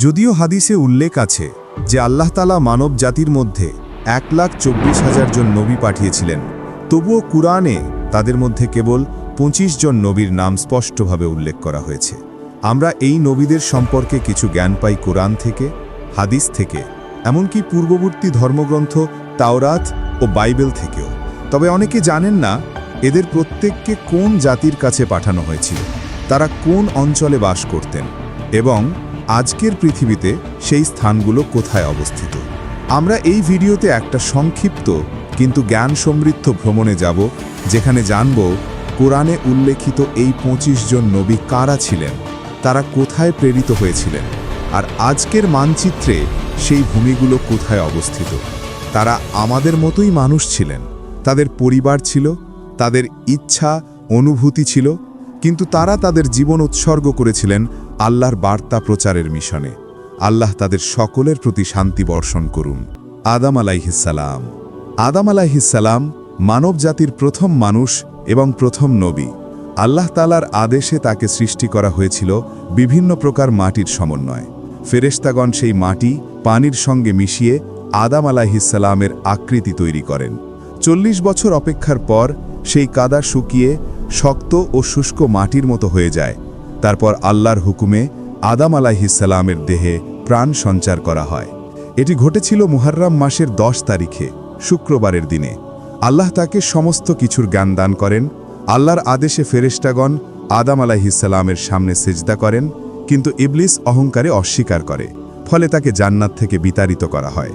যদিও হাদিসে উল্লেখ আছে যে আল্লাহ তাআলা মানব জাতির মধ্যে 1,24,000 জন নবী পাঠিয়েছিলেন, তবুও কুরআনে তাদের মধ্যে কেবল 25 জন নবীর নাম স্পষ্টভাবে উল্লেখ করা হয়েছে। আমরা এই নবীদের সম্পর্কে কিছু জ্ঞান পাই কোরআন থেকে, হাদিস থেকে, এমনকি পূর্ববর্তী ধর্মগ্রন্থ তাওরাত ও বাইবেল থেকেও। তবে অনেকে জানেন না এদের প্রত্যেককে কোন জাতির কাছে পাঠানো হয়েছিল, তারা কোন অঞ্চলে বাস করতেন এবং আজকের পৃথিবীতে সেই স্থানগুলো কোথায় অবস্থিত। আমরা এই ভিডিওতে একটা সংক্ষিপ্ত কিন্তু জ্ঞান সমৃদ্ধ ভ্রমণে যাব, যেখানে জানব কোরআনে উল্লেখিত এই 25 জন নবী কারা ছিলেন, তারা কোথায় প্রেরিত হয়েছিলেন, আর আজকের মানচিত্রে সেই ভূমিগুলো কোথায় অবস্থিত। তারা আমাদের মতোই মানুষ ছিলেন, তাদের পরিবার ছিল, তাদের ইচ্ছা অনুভূতি ছিল, কিন্তু তারা তাদের জীবন উৎসর্গ করেছিলেন আল্লাহর বার্তা প্রচারের মিশনে। আল্লাহ তাদের সকলের প্রতি শান্তি বর্ষণ করুন। আদম আলাইহিসসালাম। আদম আলাইহিসসালাম মানব জাতির প্রথম মানুষ এবং প্রথম নবী। আল্লাহ তাআলার আদেশে তাকে সৃষ্টি করা হয়েছিল বিভিন্ন প্রকার মাটির সমন্বয়। ফেরেশতাগণ সেই মাটি পানির সঙ্গে মিশিয়ে আদম আলাইহিসসালামের আকৃতি তৈরি করেন। 40 বছর অপেক্ষার পর সেই কাদা শুকিয়ে শক্ত ও শুষ্ক মাটির মতো হয়ে যায়। তারপর আল্লাহর হুকুমে আদম আলাইহিসসালামের দেহে প্রাণ সঞ্চার করা হয়। এটি ঘটেছিল মুহররম মাসের 10 তারিখে, শুক্রবারের দিনে। আল্লাহ তাকে সমস্ত কিছুর জ্ঞান দান করেন। আল্লাহর আদেশে ফেরেশতাগণ আদম আলাইহিসসালামের সামনে সিজদা করেন, কিন্তু ইবলিস অহংকারে অস্বীকার করে, ফলে তাকে জান্নাত থেকে বিতাড়িত করা হয়।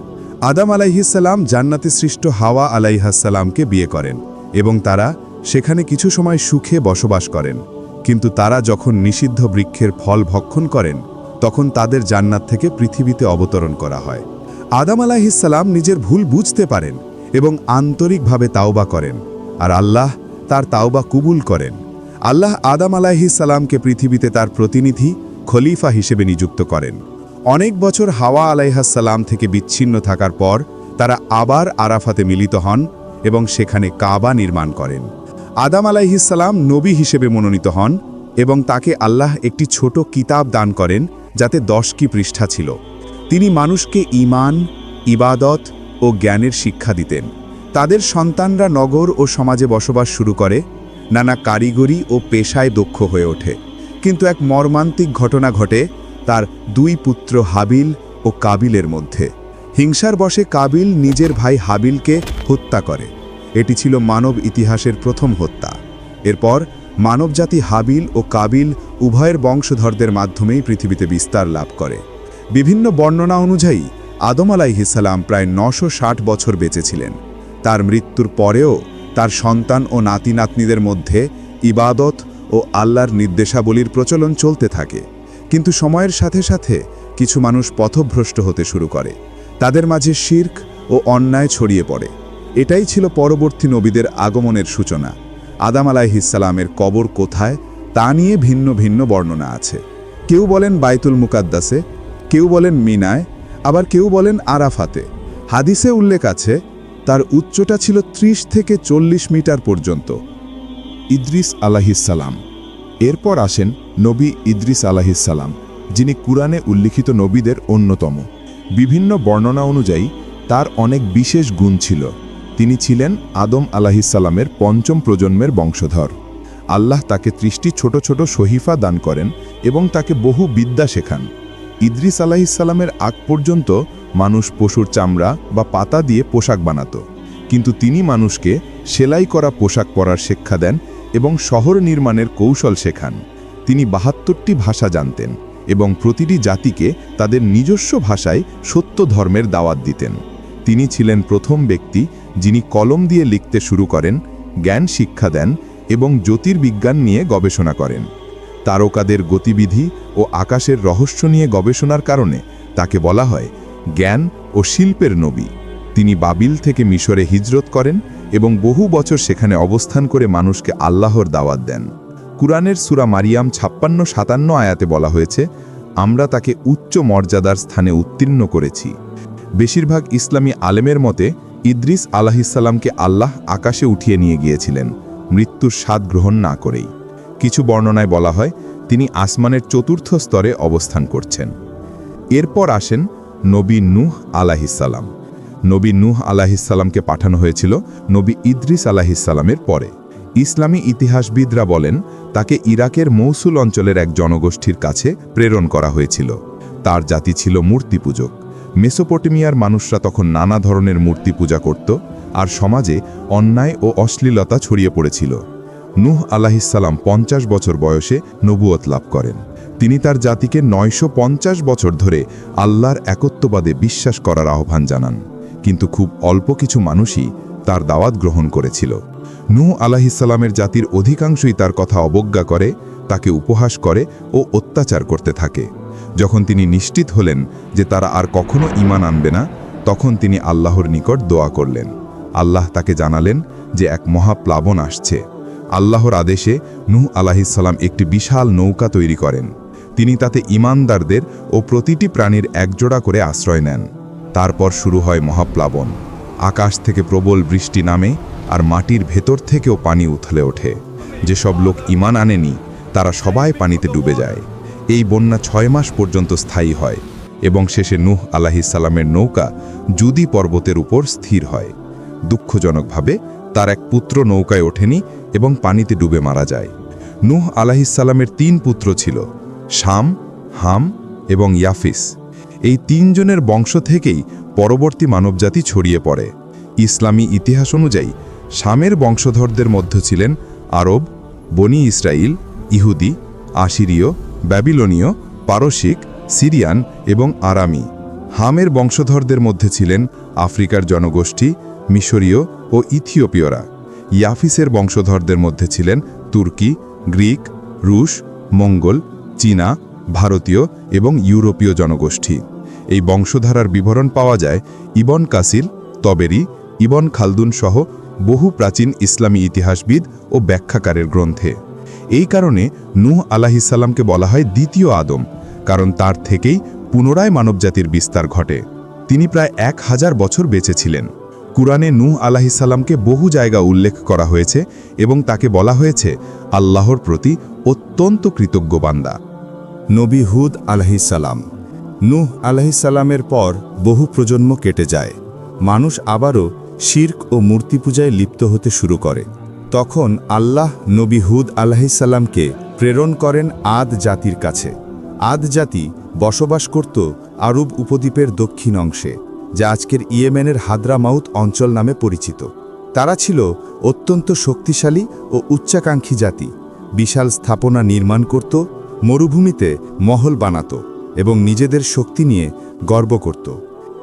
আদম আলাইহিসসালাম জান্নাতে সৃষ্ট হাওয়া আলাইহিসসালামকে বিয়ে করেন এবং তারা সেখানে কিছু সময় সুখে বসবাস করেন। কিন্তু তারা যখন নিষিদ্ধ বৃক্ষের ফল ভক্ষণ করেন, তখন তাদের জান্নাত থেকে পৃথিবীতে অবতরণ করা হয়। আদম আলাইহিসসালাম নিজের ভুল বুঝতে পারেন এবং আন্তরিকভাবে তাওবা করেন, আর আল্লাহ তার তাওবা কবুল করেন। আল্লাহ আদম আলাইহিসসালামকে পৃথিবীতে তার প্রতিনিধি খলিফা হিসেবে নিযুক্ত করেন। অনেক বছর হাওয়া আলাইহিসসালাম থেকে বিচ্ছিন্ন থাকার পর তারা আবার আরাফাতে মিলিত হন এবং সেখানে কাবা নির্মাণ করেন। আদম আলাইহিসসালাম নবী হিসেবে মনোনীত হন এবং তাকে আল্লাহ একটি ছোট কিতাব দান করেন, যাতে 10টি পৃষ্ঠা ছিল। তিনি মানুষকে ঈমান, ইবাদত ও জ্ঞানের শিক্ষা দিতেন। তাদের সন্তানরা নগর ও সমাজে বসবাস শুরু করে, নানা কারিগরি ও পেশায় দক্ষ হয়ে ওঠে। কিন্তু এক মর্মান্তিক ঘটনা ঘটে তার 2 পুত্র হাবিল ও কাবিলের মধ্যে। হিংসার বশে কাবিল নিজের ভাই হাবিলকে হত্যা করে। এটি ছিল মানব ইতিহাসের প্রথম হত্যা। এরপর মানবজাতি হাবিল ও কাবিল উভয়ের বংশধরদের মাধ্যমেই পৃথিবীতে বিস্তার লাভ করে। বিভিন্ন বর্ণনা অনুযায়ী আদম আলাইহিসসালাম প্রায় 960 বছর বেঁচে ছিলেন। তার মৃত্যুর পরেও তার সন্তান ও নাতি নাতনিদের মধ্যে ইবাদত ও আল্লাহর নির্দেশাবলীর প্রচলন চলতে থাকে। কিন্তু সময়ের সাথে সাথে কিছু মানুষ পথভ্রষ্ট হতে শুরু করে। তাদের মাঝে শিরক ও অন্যায় ছড়িয়ে পড়ে। এটাই ছিল পরবর্তী নবীদের আগমনের সূচনা। আদম আলাইহিসসালামের কবর কোথায় তা নিয়ে ভিন্ন ভিন্ন বর্ণনা আছে। কেউ বলেন বাইতুল মুকাদ্দাসে, কেউ বলেন মিনায়, আবার কেউ বলেন আরাফাতে। হাদিসে উল্লেখ আছে তার উচ্চতা ছিল 30 থেকে 40 মিটার পর্যন্ত। ইদ্রিস আলাইহিসসালাম। এরপর আসেন নবী ইদ্রিস আলাইহিসসালাম, যিনি কুরআনে উল্লিখিত নবীদের অন্যতম। বিভিন্ন বর্ণনা অনুযায়ী তার অনেক বিশেষ গুণ ছিল। তিনি ছিলেন আদম আলাইহিসসালামের 5ম প্রজন্মের বংশধর। আল্লাহ তাকে 30টি ছোট ছোট সহিফা দান করেন এবং তাকে বহু বিদ্যা শেখান। ইদ্রিস আলাইহিসসালামের আগ পর্যন্ত মানুষ পশুর চামড়া বা পাতা দিয়ে পোশাক বানাত, কিন্তু তিনি মানুষকে সেলাই করা পোশাক পরার শিক্ষা দেন এবং শহর নির্মাণের কৌশল শেখান। তিনি 72টি ভাষা জানতেন এবং প্রতিটি জাতিকে তাদের নিজস্ব ভাষায় সত্য ধর্মের দাওয়াত দিতেন। তিনি ছিলেন প্রথম ব্যক্তি যিনি কলম দিয়ে লিখতে শুরু করেন, জ্ঞান শিক্ষা দেন এবং জ্যোতির্বিজ্ঞান নিয়ে গবেষণা করেন। তারকাদের গতিবিধি ও আকাশের রহস্য নিয়ে গবেষণার কারণে তাকে বলা হয় জ্ঞান ও শিল্পের নবী। তিনি বাবিল থেকে মিশরে হিজরত করেন এবং বহু বছর সেখানে অবস্থান করে মানুষকে আল্লাহর দাওয়াত দেন। কুরআনের সূরা মারিয়াম 56-57 আয়াতে বলা হয়েছে, আমরা তাকে উচ্চ মর্যাদার স্থানে উত্তীর্ণ করেছি। বেশিরভাগ ইসলামী আলেমের মতে ইদ্রিস আলাইহিসসালামকে আল্লাহ আকাশে উঠিয়ে নিয়ে গিয়েছিলেন, মৃত্যুর স্বাদ গ্রহণ না করেই। কিছু বর্ণনায় বলা হয় তিনি আসমানের 4র্থ স্তরে অবস্থান করছেন। এরপর আসেন নবী নূহ আলাইহিসসালাম। নবী নূহ আলাইহিসসালামকে পাঠানো হয়েছিল নবী ইদ্রিস আলাইহিসসালামের পরে। ইসলামী ইতিহাসবিদরা বলেন তাকে ইরাকের মৌসুল অঞ্চলের এক জনগোষ্ঠীর কাছে প্রেরণ করা হয়েছিল। তার জাতি ছিল মূর্তি পূজক। মেসোপটেমিয়ার মানুষরা তখন নানা ধরনের মূর্তি পূজা করত, আর সমাজে অন্যায় ও অশ্লীলতা ছড়িয়ে পড়েছিল। নূহ আলাইহিসসালাম 50 বছর বয়সে নবুয়ত লাভ করেন। তিনি তার জাতিকে 950 বছর ধরে আল্লাহর একত্ববাদে বিশ্বাস করার আহ্বান জানান, কিন্তু খুব অল্প কিছু মানুষই তার দাওয়াত গ্রহণ করেছিল। নূহ আলাইহিসসালামের জাতির অধিকাংশই তার কথা অবজ্ঞা করে, তাকে উপহাস করে ও অত্যাচার করতে থাকে। যখন তিনি নিশ্চিত হলেন যে তারা আর কখনো ঈমান আনবে না, তখন তিনি আল্লাহর নিকট দোয়া করলেন। আল্লাহ তাকে জানালেন যে এক মহাপ্লাবন আসছে। আল্লাহর আদেশে নূহ আলাইহিসসালাম একটি বিশাল নৌকা তৈরি করেন। তিনি তাতে ঈমানদারদের ও প্রতিটি প্রাণীর একজোড়া করে আশ্রয় নেন। তারপর শুরু হয় মহাপ্লাবন। আকাশ থেকে প্রবল বৃষ্টি নামে, আর মাটির ভেতর থেকেও পানি উথলে ওঠে। যেসব লোক ঈমান আনেনি তারা সবাই পানিতে ডুবে যায়। এই বন্যা 6 মাস পর্যন্ত স্থায়ী হয় এবং শেষে নূহ আলাইহিসসালামের নৌকা জুদি পর্বতের উপর স্থির হয়। দুঃখজনকভাবে তার এক পুত্র নৌকায় ওঠেনি এবং পানিতে ডুবে মারা যায়। নূহ আলাইহিসসালামের 3 পুত্র ছিল, শাম, হাম এবং ইয়াফিস। এই 3 জনের বংশ থেকেই পরবর্তী মানবজাতি ছড়িয়ে পড়ে। ইসলামী ইতিহাস অনুযায়ী শামের বংশধরদের মধ্যে ছিলেন আরব, বনি ইসরাইল, ইহুদি, আশিরীয়, ব্যাবিলনীয়, পারসিক, সিরিয়ান এবং আরামি। হামের বংশধরদের মধ্যে ছিলেন আফ্রিকার জনগোষ্ঠী, মিশরীয় ও ইথিওপীয়রা। ইয়াফিসের বংশধরদের মধ্যে ছিলেন তুর্কি, গ্রিক, রুশ, মঙ্গল, চীনা, ভারতীয় এবং ইউরোপীয় জনগোষ্ঠী। এই বংশধারার বিবরণ পাওয়া যায় ইবন কাসির, তবেরি, ইবন খালদুন সহ বহু প্রাচীন ইসলামী ইতিহাসবিদ ও ব্যাখ্যাকারের গ্রন্থে। এই কারণে নূহ আলাইহিসসালামকে বলা হয় দ্বিতীয় আদম, কারণ তার থেকেই পুনরায় মানবজাতির বিস্তার ঘটে। তিনি প্রায় 1000 বছর বেঁচে ছিলেন। কুরআনে নূহ আলাইহিসসালামকে বহু জায়গা উল্লেখ করা হয়েছে এবং তাকে বলা হয়েছে আল্লাহর প্রতি অত্যন্ত কৃতজ্ঞ বান্দা। নবী হুদ আলাইহিসসালাম। নূহ আলাইহিসসালামের পর বহু প্রজন্ম কেটে যায়। মানুষ আবারও শিরক ও মূর্তি পূজায় লিপ্ত হতে শুরু করে। তখন আল্লাহ নবী হুদ আলাইহিসসালামকে প্রেরণ করেন আদ জাতির কাছে। আদ জাতি বসবাস করত আরব উপদ্বীপের দক্ষিণ অংশে, যা আজকের ইয়েমেনের হাদ্রামাউত অঞ্চল নামে পরিচিত। তারা ছিল অত্যন্ত শক্তিশালী ও উচ্চাকাঙ্ক্ষী জাতি। বিশাল স্থাপনা নির্মাণ করত, মরুভূমিতে মহল বানাত এবং নিজেদের শক্তি নিয়ে গর্ব করত।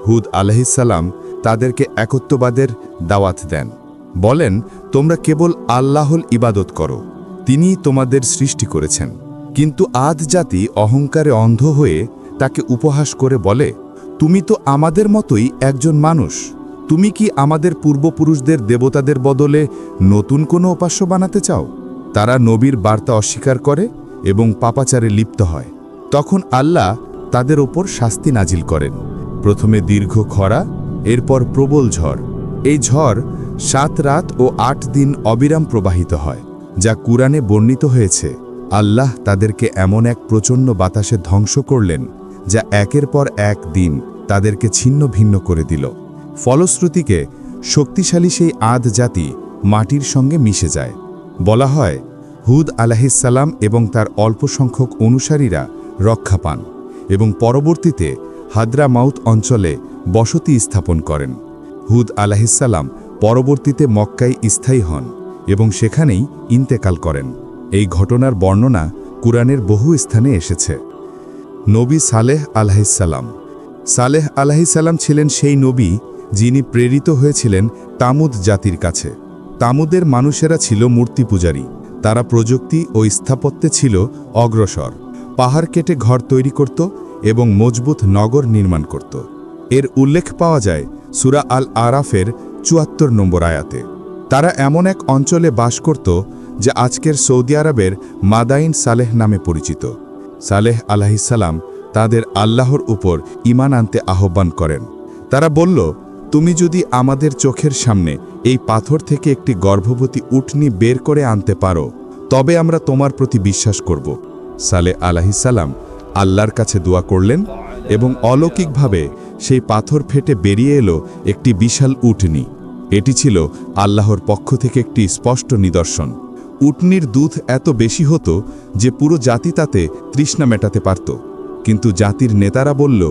হুদ আলাইহিসসালাম তাদেরকে একত্ববাদের দাওয়াত দেন। বলেন, তোমরা কেবল আল্লাহর ইবাদত করো, তিনিই তোমাদের সৃষ্টি করেছেন। কিন্তু আদ জাতি অহংকারে অন্ধ হয়ে তাকে উপহাস করে বলে, তুমি তো আমাদের মতোই একজন মানুষ। তুমি কি আমাদের পূর্বপুরুষদের দেবতাদের বদলে নতুন কোনো উপাস্য বানাতে চাও? তারা নবীর বার্তা অস্বীকার করে এবং পাপাচারে লিপ্ত হয়। তখন আল্লাহ তাদের ওপর শাস্তি নাজিল করেন। প্রথমে দীর্ঘ খরা, এরপর প্রবল ঝড়। এই ঝড় 7 রাত ও 8 দিন অবিরাম প্রবাহিত হয়, যা কুরআনে বর্ণিত হয়েছে। আল্লাহ তাদেরকে এমন এক প্রচণ্ড বাতাসে ধ্বংস করলেন, যা একের পর এক দিন তাদেরকে ছিন্ন ভিন্ন করে দিল। ফলশ্রুতিকে শক্তিশালী সেই আদ জাতি মাটির সঙ্গে মিশে যায়। বলা হয়, হুদ আলাইহিসসালাম এবং তার অল্প সংখ্যক অনুসারীরা রক্ষা পান এবং পরবর্তীতে হাদ্রামাউত অঞ্চলে বসতি স্থাপন করেন। হুদ আলাইহিসসালাম পরবর্তীতে মক্কায় স্থায়ী হন এবং সেখানেই ইন্তেকাল করেন। এই ঘটনার বর্ণনা কুরআনের বহু স্থানে এসেছে। নবী সালেহ আলাইহিসসালাম। সালেহ আলাইহিসসালাম ছিলেন সেই নবী যিনি প্রেরিত হয়েছিলেন তামুদ জাতির কাছে। তামুদের মানুষেরা ছিল মূর্তি পূজারী। তারা প্রযুক্তি ও স্থাপত্যে ছিল অগ্রসর। পাহাড় কেটে ঘর তৈরি করত এবং মজবুত নগর নির্মাণ করত। এর উল্লেখ পাওয়া যায় সূরা আল আরাফের ৭৪ নম্বর আয়াতে। তারা এমন এক অঞ্চলে বাস করত যা আজকের সৌদি আরবের মাদাইন সালেহ নামে পরিচিত। সালেহ আলাইহিসসালাম তাদের আল্লাহর উপর ঈমান আনতে আহ্বান করেন। তারা বলল, তুমি যদি আমাদের চোখের সামনে এই পাথর থেকে একটি গর্ভবতী উটনি বের করে আনতে পারো, তবে আমরা তোমার প্রতি বিশ্বাস করব। সালেহ আলাইহিসসালাম আল্লাহর কাছে দোয়া করলেন এবং অলৌকিকভাবে সেই পাথর ফেটে বেরিয়ে এলো একটি বিশাল উটনী। এটি ছিল আল্লাহর পক্ষ থেকে একটি স্পষ্ট নিদর্শন। উটনির দুধ এত বেশি হতো যে পুরো জাতি তাতে তৃষ্ণা মেটাতে পারত। কিন্তু জাতির নেতারা বলল,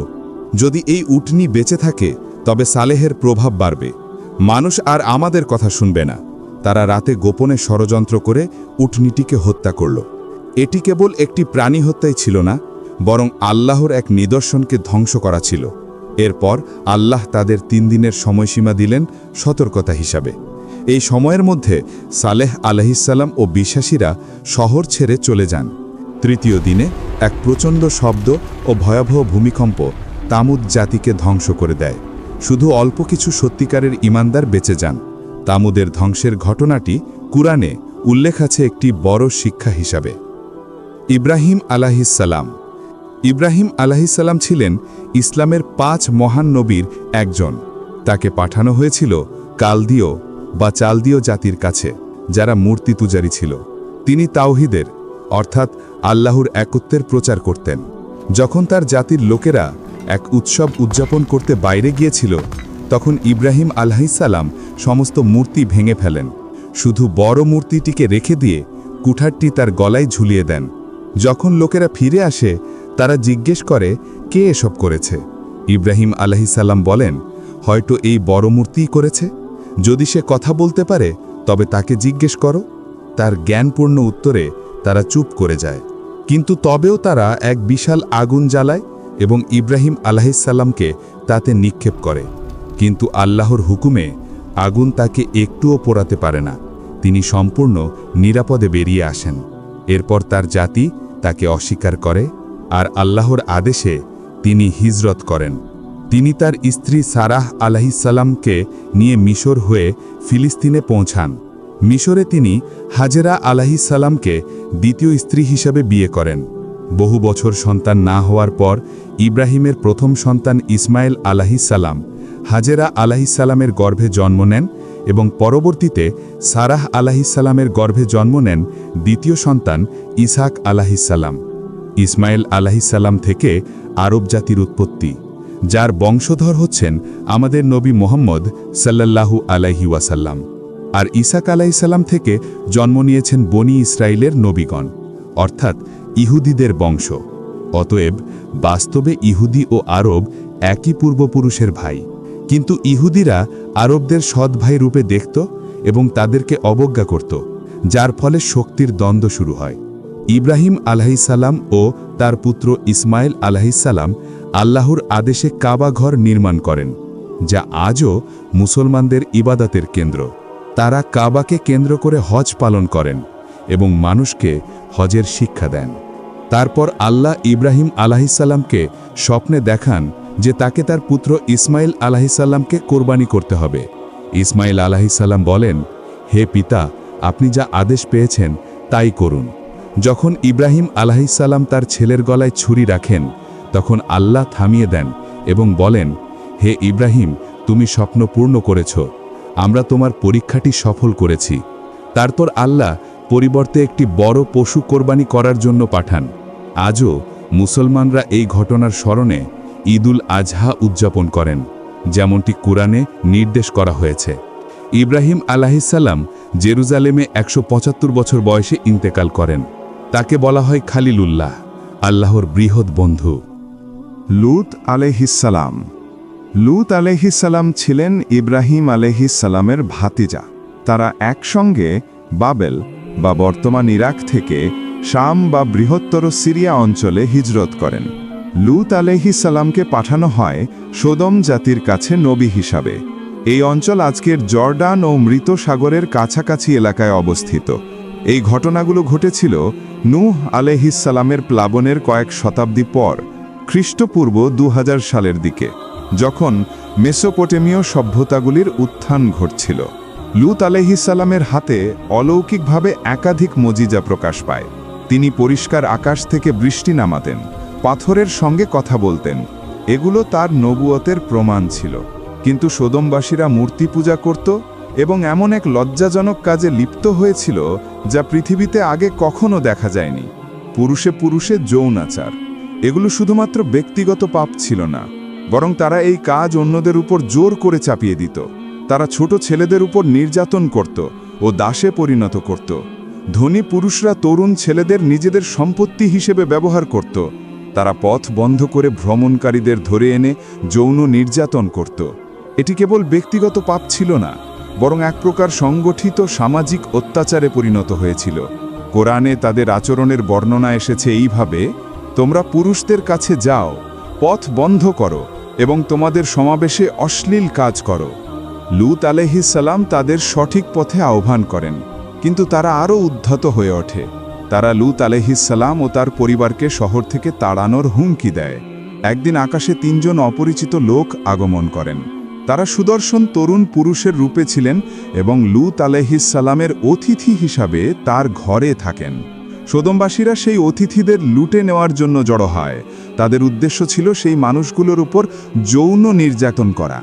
যদি এই উটনি বেঁচে থাকে তবে সালেহের প্রভাব বাড়বে, মানুষ আর আমাদের কথা শুনবে না। তারা রাতে গোপনে ষড়যন্ত্র করে উটনিটিকে হত্যা করল। এটি কেবল একটি প্রাণী হত্যাই ছিল না, বরং আল্লাহর এক নিদর্শনকে ধ্বংস করা ছিল। এরপর আল্লাহ তাদের 3 দিনের সময়সীমা দিলেন সতর্কতা হিসাবে। এই সময়ের মধ্যে সালেহ আলাইহিসসালাম ও বিশ্বাসীরা শহর ছেড়ে চলে যান। 3য় দিনে এক প্রচণ্ড শব্দ ও ভয়াবহ ভূমিকম্প তামুদ জাতিকে ধ্বংস করে দেয়। শুধু অল্প কিছু সত্যিকারের ঈমানদার বেঁচে যান। তামুদের ধ্বংসের ঘটনাটি কুরআনে উল্লেখ আছে একটি বড় শিক্ষা হিসাবে। ইব্রাহিম আলাইহিসসালাম। ইব্রাহিম আলাইহিসসালাম ছিলেন ইসলামের 5 মহান নবীর একজন। তাকে পাঠানো হয়েছিল কালদীয় বা চালদীয় জাতির কাছে, যারা মূর্তি পূজারী ছিল। তিনি তাওহীদের অর্থাৎ আল্লাহর একত্বের প্রচার করতেন। যখন তার জাতির লোকেরা এক উৎসব উদযাপন করতে বাইরে গিয়েছিল, তখন ইব্রাহিম আলাইহিসসালাম সমস্ত মূর্তি ভেঙে ফেলেন। শুধু বড় মূর্তিটিকে রেখে দিয়ে কুঠারটি তার গলায় ঝুলিয়ে দেন। যখন লোকেরা ফিরে আসে, তারা জিজ্ঞেস করে, কে এসব করেছে? ইব্রাহিম আলাইহিসসালাম বলেন, হয়তো এই বড় মূর্তিই করেছে। যদি সে কথা বলতে পারে তবে তাকে জিজ্ঞেস করো। তার জ্ঞানপূর্ণ উত্তরে তারা চুপ করে যায়। কিন্তু তবেও তারা এক বিশাল আগুন জ্বালায় এবং ইব্রাহিম আলাইহিসসালামকে তাতে নিক্ষেপ করে। কিন্তু আল্লাহর হুকুমে আগুন তাকে একটুও পোড়াতে পারে না। তিনি সম্পূর্ণ নিরাপদে বেরিয়ে আসেন। এরপর তার জাতি তাকে অস্বীকার করে আর আল্লাহর আদেশে তিনি হিজরত করেন। তিনি তার স্ত্রী সারাহ আলাইহিসসালামকে নিয়ে মিশর হয়ে ফিলিস্তিনে পৌঁছান। মিশরে তিনি হাজেরা আলাইহিসসালামকে দ্বিতীয় স্ত্রী হিসাবে বিয়ে করেন। বহু বছর সন্তান না হওয়ার পর ইব্রাহিমের প্রথম সন্তান ইসমাইল আলাইহিসসালাম হাজেরা আলাইহিসসালামের গর্ভে জন্ম নেন এবং পরবর্তীতে সারাহ আলাইহিসসালামের গর্ভে জন্ম নেন দ্বিতীয় সন্তান ইসহাক আলাইহিসসালাম। ইসমাইল আলাইহিসসালাম থেকে আরব জাতির উৎপত্তি, যার বংশধর হচ্ছেন আমাদের নবী মুহাম্মদ সাল্লাল্লাহু আলাইহি ওয়াসাল্লাম। আর ইসহাক আলাইহিসসালাম থেকে জন্ম নিয়েছেন বনি ইসরাইলের নবীগণ, অর্থাৎ ইহুদিদের বংশ। অতএব বাস্তবে ইহুদি ও আরব একই পূর্বপুরুষের ভাই। কিন্তু ইহুদিরা আরবদের সৎ ভাই রূপে দেখত এবং তাদেরকে অবজ্ঞা করত, যার ফলে শক্তির দ্বন্দ্ব শুরু হয়। ইব্রাহিম আলাইহিসসালাম ও তার পুত্র ইসমাইল আলাইহিসসালাম আল্লাহর আদেশে কাবা ঘর নির্মাণ করেন, যা আজও মুসলমানদের ইবাদতের কেন্দ্র। তারা কাবাকে কেন্দ্র করে হজ পালন করেন এবং মানুষকে হজের শিক্ষা দেন। তারপর আল্লাহ ইব্রাহিম আলাইহিসসালামকে স্বপ্নে দেখান যে তাকে তার পুত্র ইসমাইল আলাইহিসসালামকে কোরবানি করতে হবে। ইসমাইল আলাইহিসসালাম বলেন, হে পিতা, আপনি যা আদেশ পেয়েছেন তাই করুন। যখন ইব্রাহিম আলাইহিসসালাম তার ছেলের গলায় ছুরি রাখেন, তখন আল্লাহ থামিয়ে দেন এবং বলেন, হে ইব্রাহিম, তুমি স্বপ্ন পূর্ণ করেছ, আমরা তোমার পরীক্ষাটি সফল করেছি। তারপর আল্লাহ পরিবর্তে একটি বড় পশু কোরবানি করার জন্য পাঠান। আজও মুসলমানরা এই ঘটনার স্মরণে ঈদুল আজহা উদযাপন করেন, যেমনটি কুরআনে নির্দেশ করা হয়েছে। ইব্রাহিম আলাইহিসসালাম জেরুজালেমে 175 বছর বয়সে ইন্তেকাল করেন। তাকে বলা হয় খালিলুল্লাহ, আল্লাহর বৃহৎ বন্ধু। লূত আলাইহিসসালাম। লূত আলাইহিসসালাম ছিলেন ইব্রাহিম আলাইহিসসালামের ভাতিজা। তারা একসঙ্গে বাবেল বা বর্তমান ইরাক থেকে শাম বা বৃহত্তর সিরিয়া অঞ্চলে হিজরত করেন। লূত আলাইহিসসালামকে পাঠানো হয় সোদম জাতির কাছে নবী হিসাবে। এই অঞ্চল আজকের জর্ডান ও মৃত সাগরের কাছাকাছি এলাকায় অবস্থিত। এই ঘটনাগুলো ঘটেছিল নূহ আলাইহিসসালামের প্লাবনের কয়েক শতাব্দী পর, খ্রিস্টপূর্ব 2000 সালের দিকে, যখন মেসোপটেমীয় সভ্যতাগুলির উত্থান ঘটছিল। লূত আলাইহিসসালামের হাতে অলৌকিকভাবে একাধিক মজিজা প্রকাশ পায়। তিনি পরিষ্কার আকাশ থেকে বৃষ্টি নামাতেন, পাথরের সঙ্গে কথা বলতেন। এগুলো তার নবুয়তের প্রমাণ ছিল। কিন্তু সোদমবাসীরা মূর্তি পূজা করত এবং এমন এক লজ্জাজনক কাজে লিপ্ত হয়েছিল যা পৃথিবীতে আগে কখনো দেখা যায়নি: পুরুষে পুরুষে যৌনাচার। এগুলো শুধুমাত্র ব্যক্তিগত পাপ ছিল না, বরং তারা এই কাজ অন্যদের উপর জোর করে চাপিয়ে দিত। তারা ছোট ছেলেদের উপর নির্যাতন করত ও দাসে পরিণত করত। ধনী পুরুষরা তরুণ ছেলেদের নিজেদের সম্পত্তি হিসেবে ব্যবহার করত। তারা পথ বন্ধ করে ভ্রমণকারীদের ধরে এনে যৌন নির্যাতন করত। এটি কেবল ব্যক্তিগত পাপ ছিল না, বরং এক প্রকার সংগঠিত সামাজিক অত্যাচারে পরিণত হয়েছিল। কোরআনে তাদের আচরণের বর্ণনা এসেছে এইভাবে: তোমরা পুরুষদের কাছে যাও, পথ বন্ধ করো এবং তোমাদের সমাবেশে অশ্লীল কাজ করো। লূত আলাইহিস সালাম তাদের সঠিক পথে আহ্বান করেন, কিন্তু তারা আরও উদ্ধত হয়ে ওঠে। তারা লূত আলাইহিস সালাম ও তার পরিবারকে শহর থেকে তাড়ানোর হুমকি দেয়। একদিন আকাশে 3 জন অপরিচিত লোক আগমন করেন। তারা সুদর্শন তরুণ পুরুষের রূপে ছিলেন এবং লূত আলাইহিস সালামের অতিথি হিসাবে তার ঘরে থাকেন। সোদমবাসীরা সেই অতিথিদের লুটে নেওয়ার জন্য জড়ো হয়। তাদের উদ্দেশ্য ছিল সেই মানুষগুলোর উপর যৌন নির্যাতন করা।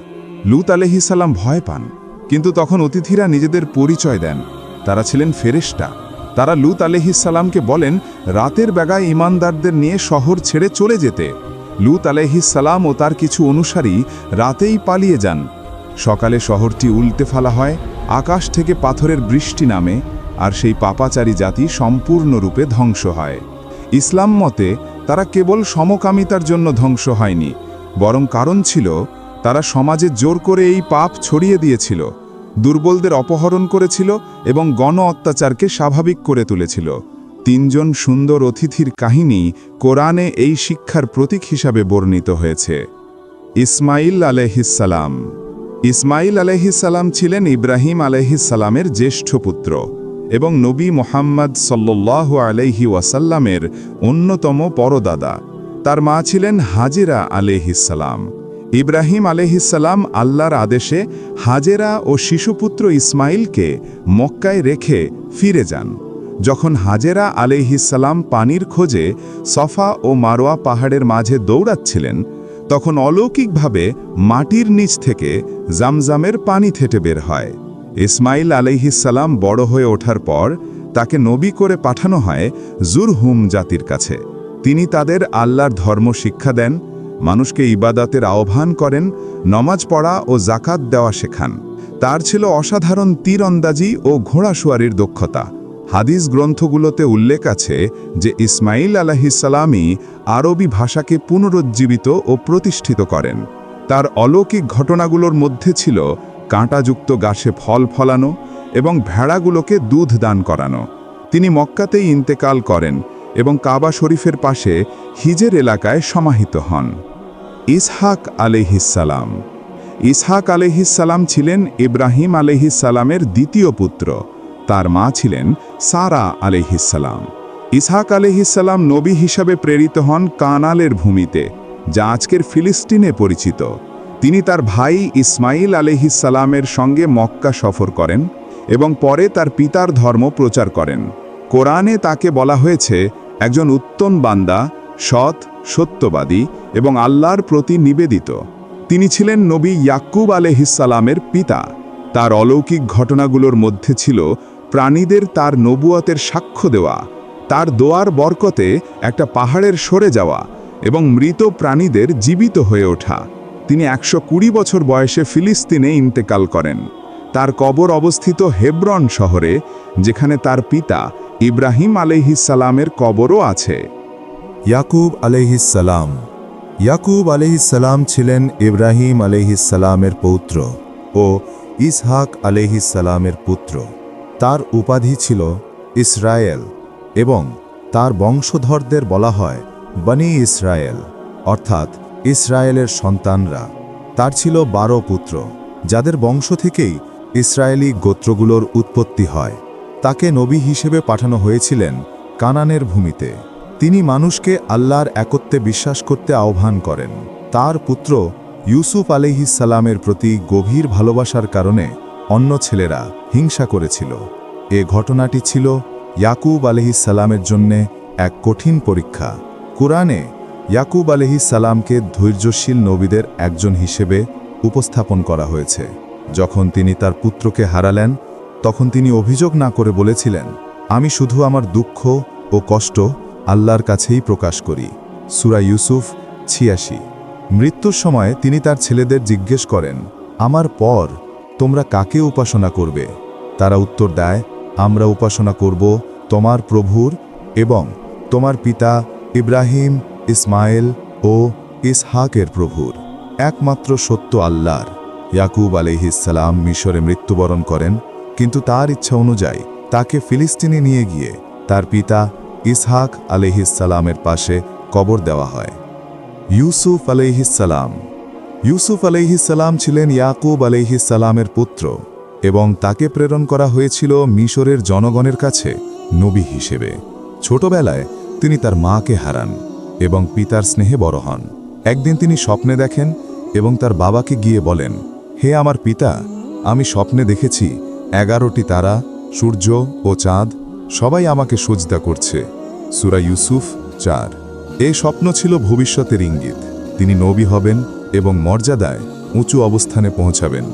লূত আলাইহিস সালাম ভয় পান, কিন্তু তখন অতিথিরা নিজেদের পরিচয় দেন। তারা ছিলেন ফেরেশতা। তারা লূত আলাইহিস সালামকে বলেন রাতের বেলায় ঈমানদারদের নিয়ে শহর ছেড়ে চলে যেতে। লূত আলাইহিস সালাম ও তার কিছু অনুসারী রাতেই পালিয়ে যান। সকালে শহরটি উল্টে ফেলা হয়, আকাশ থেকে পাথরের বৃষ্টি নামে, আর সেই পাপাচারী জাতি সম্পূর্ণরূপে ধ্বংস হয়। ইসলাম মতে তারা কেবল সমকামিতার জন্য ধ্বংস হয়নি, বরং কারণ ছিল তারা সমাজে জোর করে এই পাপ ছড়িয়ে দিয়েছিল, দুর্বলদের অপহরণ করেছিল এবং গণ অত্যাচারকে স্বাভাবিক করে তুলেছিল। 3 জন সুন্দর অতিথির কাহিনী কোরআনে এই শিক্ষার প্রতীক হিসাবে বর্ণিত হয়েছে। ইসমাইল আলাইহিস সালাম। ইসমাইল আলাইহিস সালাম ছিলেন ইব্রাহিম আলাইহিস সালামের জ্যেষ্ঠ পুত্র এবং নবী মুহাম্মদ সাল্লাল্লাহু আলাইহি ওয়াসাল্লামের অন্যতম পরদাদা। তার মা ছিলেন হাজেরা আলাইহিস সালাম। ইব্রাহিম আলাইহিস সালাম আল্লাহর আদেশে হাজেরা ও শিশুপুত্র ইসমাইলকে মক্কায় রেখে ফিরে যান। যখন হাজেরা আলাইহিস সালাম পানির খোঁজে সফা ও মারওয়া পাহাড়ের মাঝে দৌড়াচ্ছিলেন, তখন অলৌকিকভাবে মাটির নিচ থেকে জামজামের পানি থেটে বের হয়। ইসমাইল আলাইহিস সালাম বড় হয়ে ওঠার পর তাকে নবী করে পাঠানো হয় জুরহুম জাতির কাছে। তিনি তাদের আল্লাহর ধর্ম শিক্ষা দেন, মানুষকে ইবাদতের আহ্বান করেন, নমাজ পড়া ও জাকাত দেওয়া শেখান। তার ছিল অসাধারণ তীরন্দাজি ও ঘোড়াসওয়ারির দক্ষতা। হাদিস গ্রন্থগুলোতে উল্লেখ আছে যে ইসমাইল আলাইহিস সালামই আরবি ভাষাকে পুনরুজ্জীবিত ও প্রতিষ্ঠিত করেন। তার অলৌকিক ঘটনাগুলোর মধ্যে ছিল কাঁটাযুক্ত গাছে ফল ফলানো এবং ভেড়াগুলোকে দুধ দান করানো। তিনি মক্কাতেই ইন্তেকাল করেন এবং কাবা শরীফের পাশে হিজের এলাকায় সমাহিত হন। ইসহাক আলাইহিস সালাম। ইসহাক আলাইহিস সালাম ছিলেন ইব্রাহিম আলাইহিস সালামের দ্বিতীয় পুত্র। তার মা ছিলেন সারা আলাইহিস সালাম। ইসহাক আলাইহিস সালাম নবী হিসাবে প্রেরিত হন কানালের ভূমিতে, যা আজকের ফিলিস্তিনে পরিচিত। তিনি তার ভাই ইসমাইল আলাইহিস সালামের সঙ্গে মক্কা সফর করেন এবং পরে তার পিতার ধর্ম প্রচার করেন। কোরআনে তাকে বলা হয়েছে একজন উত্তম বান্দা, সৎ, সত্যবাদী এবং আল্লাহর প্রতি নিবেদিত। তিনি ছিলেন নবী ইয়াকুব আলাইহিস সালামের পিতা। তার অলৌকিক ঘটনাগুলোর মধ্যে ছিল প্রাণীদের তার নবুয়তের সাক্ষ্য দেওয়া, তার দোয়ার বরকতে একটা পাহাড়ের সরে যাওয়া এবং মৃত প্রাণীদের জীবিত হয়ে ওঠা। তিনি 120 বছর বয়সে ফিলিস্তিনে ইন্তেকাল করেন। তার কবর অবস্থিত হেব্রন শহরে, যেখানে তার পিতা ইব্রাহিম আলাইহিস সালামের কবরও আছে। ইয়াকুব আলাইহিস সালাম। ইয়াকুব আলাইহিস সালাম ছিলেন ইব্রাহিম আলাইহিস সালামের পৌত্র ও ইসহাক আলাইহিস সালামের পুত্র। তার উপাধি ছিল ইসরায়েল এবং তার বংশধরদের বলা হয় বনি ইসরায়েল, অর্থাৎ ইসরায়েলের সন্তানরা। তার ছিল 12 পুত্র, যাদের বংশ থেকেই ইসরায়েলি গোত্রগুলোর উৎপত্তি হয়। তাকে নবী হিসেবে পাঠানো হয়েছিলেন কানানের ভূমিতে। তিনি মানুষকে আল্লাহর একত্বে বিশ্বাস করতে আহ্বান করেন। তার পুত্র ইউসুফ আলাইহিস সালামের প্রতি গভীর ভালোবাসার কারণে অন্য ছেলেরা হিংসা করেছিল। এ ঘটনাটি ছিল ইয়াকুব আলাইহিস সালামের জন্যে এক কঠিন পরীক্ষা। কুরআনে ইয়াকুব আলাইহিস সালামকে ধৈর্যশীল নবীদের একজন হিসেবে উপস্থাপন করা হয়েছে। যখন তিনি তার পুত্রকে হারালেন, তখন তিনি অভিযোগ না করে বলেছিলেন, আমি শুধু আমার দুঃখ ও কষ্ট আল্লাহর কাছেই প্রকাশ করি। সূরা ইউসুফ ৮৬। মৃত্যুর সময় তিনি তার ছেলেদের জিজ্ঞেস করেন, আমার পর তোমরা কাকে উপাসনা করবে? তারা উত্তর দেয়, আমরা উপাসনা করব তোমার প্রভুর এবং তোমার পিতা ইব্রাহিম, ইসমাইল ও ইসহাকের প্রভুর, একমাত্র সত্য আল্লাহর। ইয়াকুব আলাইহিসসালাম মিশরে মৃত্যুবরণ করেন, কিন্তু তার ইচ্ছা অনুযায়ী তাকে ফিলিস্তিনে নিয়ে গিয়ে তার পিতা ইসহাক আলাইহিসসালামের পাশে কবর দেওয়া হয়। ইউসুফ আলাইহিসসালাম। ইউসুফ আলাইহিসসালাম ছিলেন ইয়াকুব আলাইহিসসালামের পুত্র এবং তাকে প্রেরণ করা হয়েছিল মিশরের জনগণের কাছে নবী হিসেবে। ছোটবেলায় তিনি তার মাকে হারান এবং পিতার স্নেহে বড় হন। একদিন তিনি স্বপ্নে দেখেন এবং তার বাবাকে গিয়ে বলেন, হে আমার পিতা, আমি স্বপ্নে দেখেছি 11টি তারা, সূর্য ও চাঁদ সবাই আমাকে সজদা করছে। সূরা ইউসুফ ৪। এই স্বপ্ন ছিল ভবিষ্যতের ইঙ্গিত। তিনি নবী হবেন এবং মর্যাদায় উঁচু অবস্থানে পৌঁছাবেন।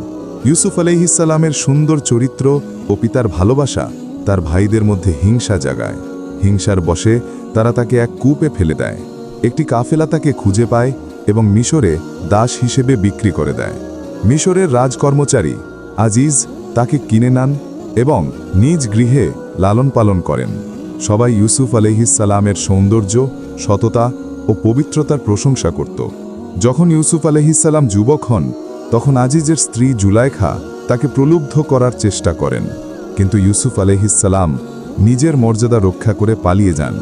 ইউসুফ আলাইহিসসালামের সুন্দর চরিত্র ও পিতার ভালোবাসা তার ভাইদের মধ্যে হিংসা জাগায়। হিংসার বশে তারা তাকে এক কূপে ফেলে দেয়। একটি কাফেলা তাকে খুঁজে পায় এবং মিশরে দাস হিসেবে বিক্রি করে দেয়। মিশরের রাজকর্মচারী আজিজ তাকে কিনে নেন এবং নিজ গৃহে লালন পালন করেন। সবাই ইউসুফ আলাইহিসসালামের সৌন্দর্য, সততা ও পবিত্রতার প্রশংসা করত। যখন ইউসুফ আলাইহিসসালাম যুবক হন, তখন আজিজের স্ত্রী জুলাইখা তাকে প্রলুব্ধ করার চেষ্টা করেন, কিন্তু ইউসুফ আলাইহিসসালাম নিজের মর্যাদা রক্ষা করে পালিয়ে যান।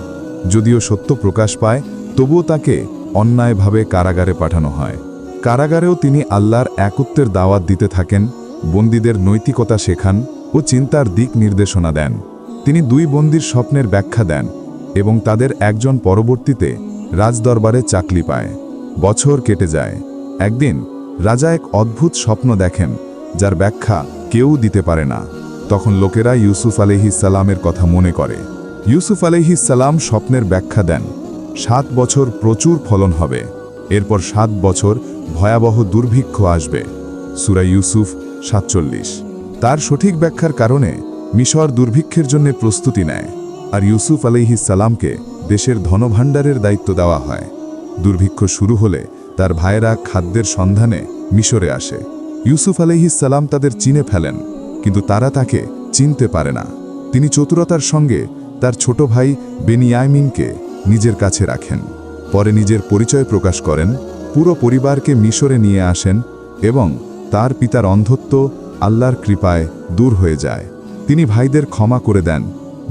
যদিও সত্য প্রকাশ পায়, তবুও তাকে অন্যায়ভাবে কারাগারে পাঠানো হয়। কারাগারেও তিনি আল্লাহর একত্বের দাওয়াত দিতে থাকেন, বন্দীদের নৈতিকতা শেখান ও চিন্তার দিক নির্দেশনা দেন। তিনি 2 বন্দীর স্বপ্নের ব্যাখ্যা দেন এবং তাদের একজন পরবর্তীতে রাজদরবারে চাকরি পায়। বছর কেটে যায়। একদিন রাজা এক অদ্ভুত স্বপ্ন দেখেন, যার ব্যাখ্যা কেউ দিতে পারে না। তখন লোকেরা ইউসুফ আলাইহিসসালামের কথা মনে করে। ইউসুফ আলাইহিসসালাম স্বপ্নের ব্যাখ্যা দেন, 7 বছর প্রচুর ফলন হবে, এরপর 7 বছর ভয়াবহ দুর্ভিক্ষ আসবে। সূরা ইউসুফ ৪৭। তার সঠিক ব্যাখ্যার কারণে মিশর দুর্ভিক্ষের জন্য প্রস্তুতি নেয়, আর ইউসুফ আলাইহিসসালামকে দেশের ধনভাণ্ডারের দায়িত্ব দেওয়া হয়। দুর্ভিক্ষ শুরু হলে তার ভাইয়েরা খাদ্যের সন্ধানে মিশরে আসে। ইউসুফ আলাইহিসসালাম তাদের চিনে ফেলেন, কিন্তু তারা তাকে চিনতে পারে না। তিনি চতুরতার সঙ্গে তার ছোট ভাই বেনিয়ামিনকে নিজের কাছে রাখেন। পরে নিজের পরিচয় প্রকাশ করেন, পুরো পরিবারকে মিশরে নিয়ে আসেন এবং তার পিতার অন্ধত্ব আল্লাহর কৃপায় দূর হয়ে যায়। তিনি ভাইদের ক্ষমা করে দেন,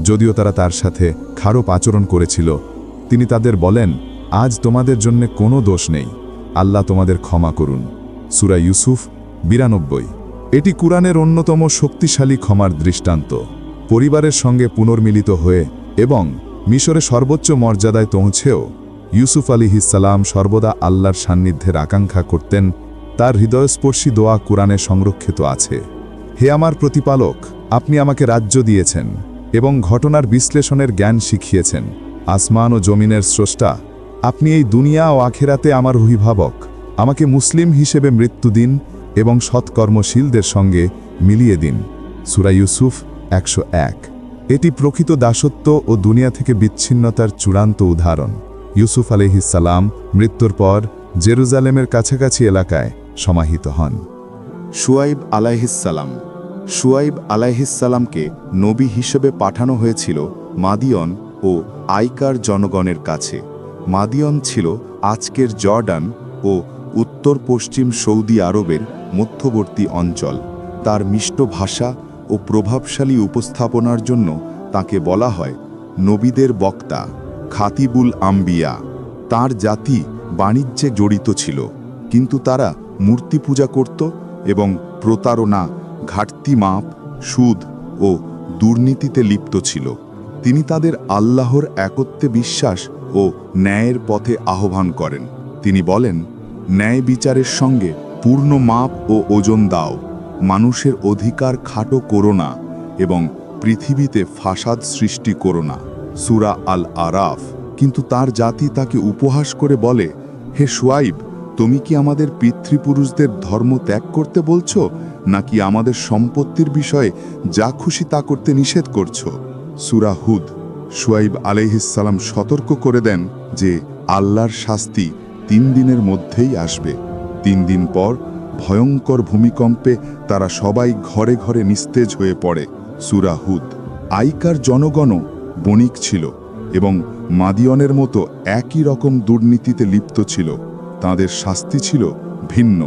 যদিও তারা তার সাথে খারাপ আচরণ করেছিল। তিনি তাদের বলেন, আজ তোমাদের জন্য কোনো দোষ নেই, আল্লাহ তোমাদের ক্ষমা করুন। সূরা ইউসুফ ৯২। এটি কুরআনের অন্যতম শক্তিশালী ক্ষমার দৃষ্টান্ত। পরিবারের সঙ্গে পুনর্মিলিত হয়ে এবং মিশরে সর্বোচ্চ মর্যাদায় পৌঁছেও ইউসুফ আলাইহিসসালাম সর্বদা আল্লাহর সান্নিধ্যের আকাঙ্ক্ষা করতেন। তার হৃদয়স্পর্শী দোয়া কুরআনে সংরক্ষিত আছে। হে আমার প্রতিপালক, আপনি আমাকে রাজ্য দিয়েছেন এবং ঘটনার বিশ্লেষণের জ্ঞান শিখিয়েছেন। আসমান ও জমিনের স্রষ্টা, আপনি এই দুনিয়া ও আখিরাতে আমার অভিভাবক। আমাকে মুসলিম হিসেবে মৃত্যু দিন এবং সৎকর্মশীলদের সঙ্গে মিলিয়ে দিন। সূরা ইউসুফ ১০১। এটি প্রকৃত দাসত্ব ও দুনিয়া থেকে বিচ্ছিন্নতার চূড়ান্ত উদাহরণ। ইউসুফ আলাইহিসসালাম মৃত্যুর পর জেরুজালেমের কাছাকাছি এলাকায় সমাহিত হন। শুয়াইব আলাইহিসসালাম। শুয়াইব আলাইহিসসালামকে নবী হিসেবে পাঠানো হয়েছিল মাদিয়ন ও আইকার জনগণের কাছে। মাদিয়ন ছিল আজকের জর্ডান ও উত্তর পশ্চিম সৌদি আরবের মধ্যবর্তী অঞ্চল। তার মিষ্ট ভাষা ও প্রভাবশালী উপস্থাপনার জন্য তাকে বলা হয় নবীদের বক্তা, খাতিবুল আম্বিয়া। তার জাতি বাণিজ্যে জড়িত ছিল, কিন্তু তারা মূর্তি পূজা করত এবং প্রতারণা, ঘাটতি মাপ, সুদ ও দুর্নীতিতে লিপ্ত ছিল। তিনি তাদের আল্লাহর একত্বে বিশ্বাস ও ন্যায়ের পথে আহ্বান করেন। তিনি বলেন, ন্যায় বিচারের সঙ্গে পূর্ণ মাপ ও ওজন দাও, মানুষের অধিকার খাটো করো না এবং পৃথিবীতে ফাসাদ সৃষ্টি করো না। সূরা আল আরাফ। কিন্তু তার জাতি তাকে উপহাস করে বলে, হে শুয়াইব, তুমি কি আমাদের পিতৃপুরুষদের ধর্ম ত্যাগ করতে বলছো, নাকি আমাদের সম্পত্তির বিষয়ে যা খুশি তা করতে নিষেধ করছো? সূরা হুদ। শুয়াইব আলাইহিসসালাম সতর্ক করে দেন যে আল্লাহর শাস্তি 3 দিনের মধ্যেই আসবে। 3 দিন পর ভয়ঙ্কর ভূমিকম্পে তারা সবাই ঘরে ঘরে নিস্তেজ হয়ে পড়ে। সূরা হুদ। আইকার জনগণও বণিক ছিল এবং মাদিয়নের মতো একই রকম দুর্নীতিতে লিপ্ত ছিল। তাদের শাস্তি ছিল ভিন্ন।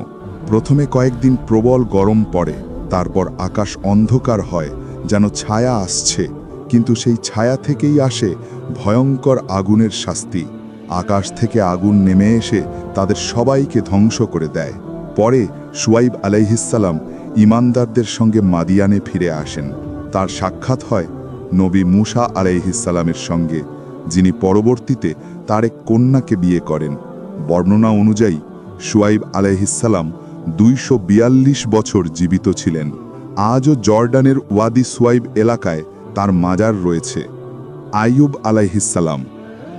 প্রথমে কয়েকদিন প্রবল গরম পড়ে, তারপর আকাশ অন্ধকার হয়, যেন ছায়া আসছে, কিন্তু সেই ছায়া থেকেই আসে ভয়ঙ্কর আগুনের শাস্তি। আকাশ থেকে আগুন নেমে এসে তাদের সবাইকে ধ্বংস করে দেয়। পরে শুয়াইব আলাইহিসসালাম ঈমানদারদের সঙ্গে মাদিয়ানে ফিরে আসেন। তার সাক্ষাৎ হয় নবী মূসা আলাইহিসসালামের সঙ্গে, যিনি পরবর্তীতে তার এক কন্যাকে বিয়ে করেন। বর্ণনা অনুযায়ী শুয়াইব আলাইহিসসালাম 242 বছর জীবিত ছিলেন। আজও জর্ডানের ওয়াদি শুয়াইব এলাকায় তার মাজার রয়েছে। আইয়ুব আলাইহিসসালাম।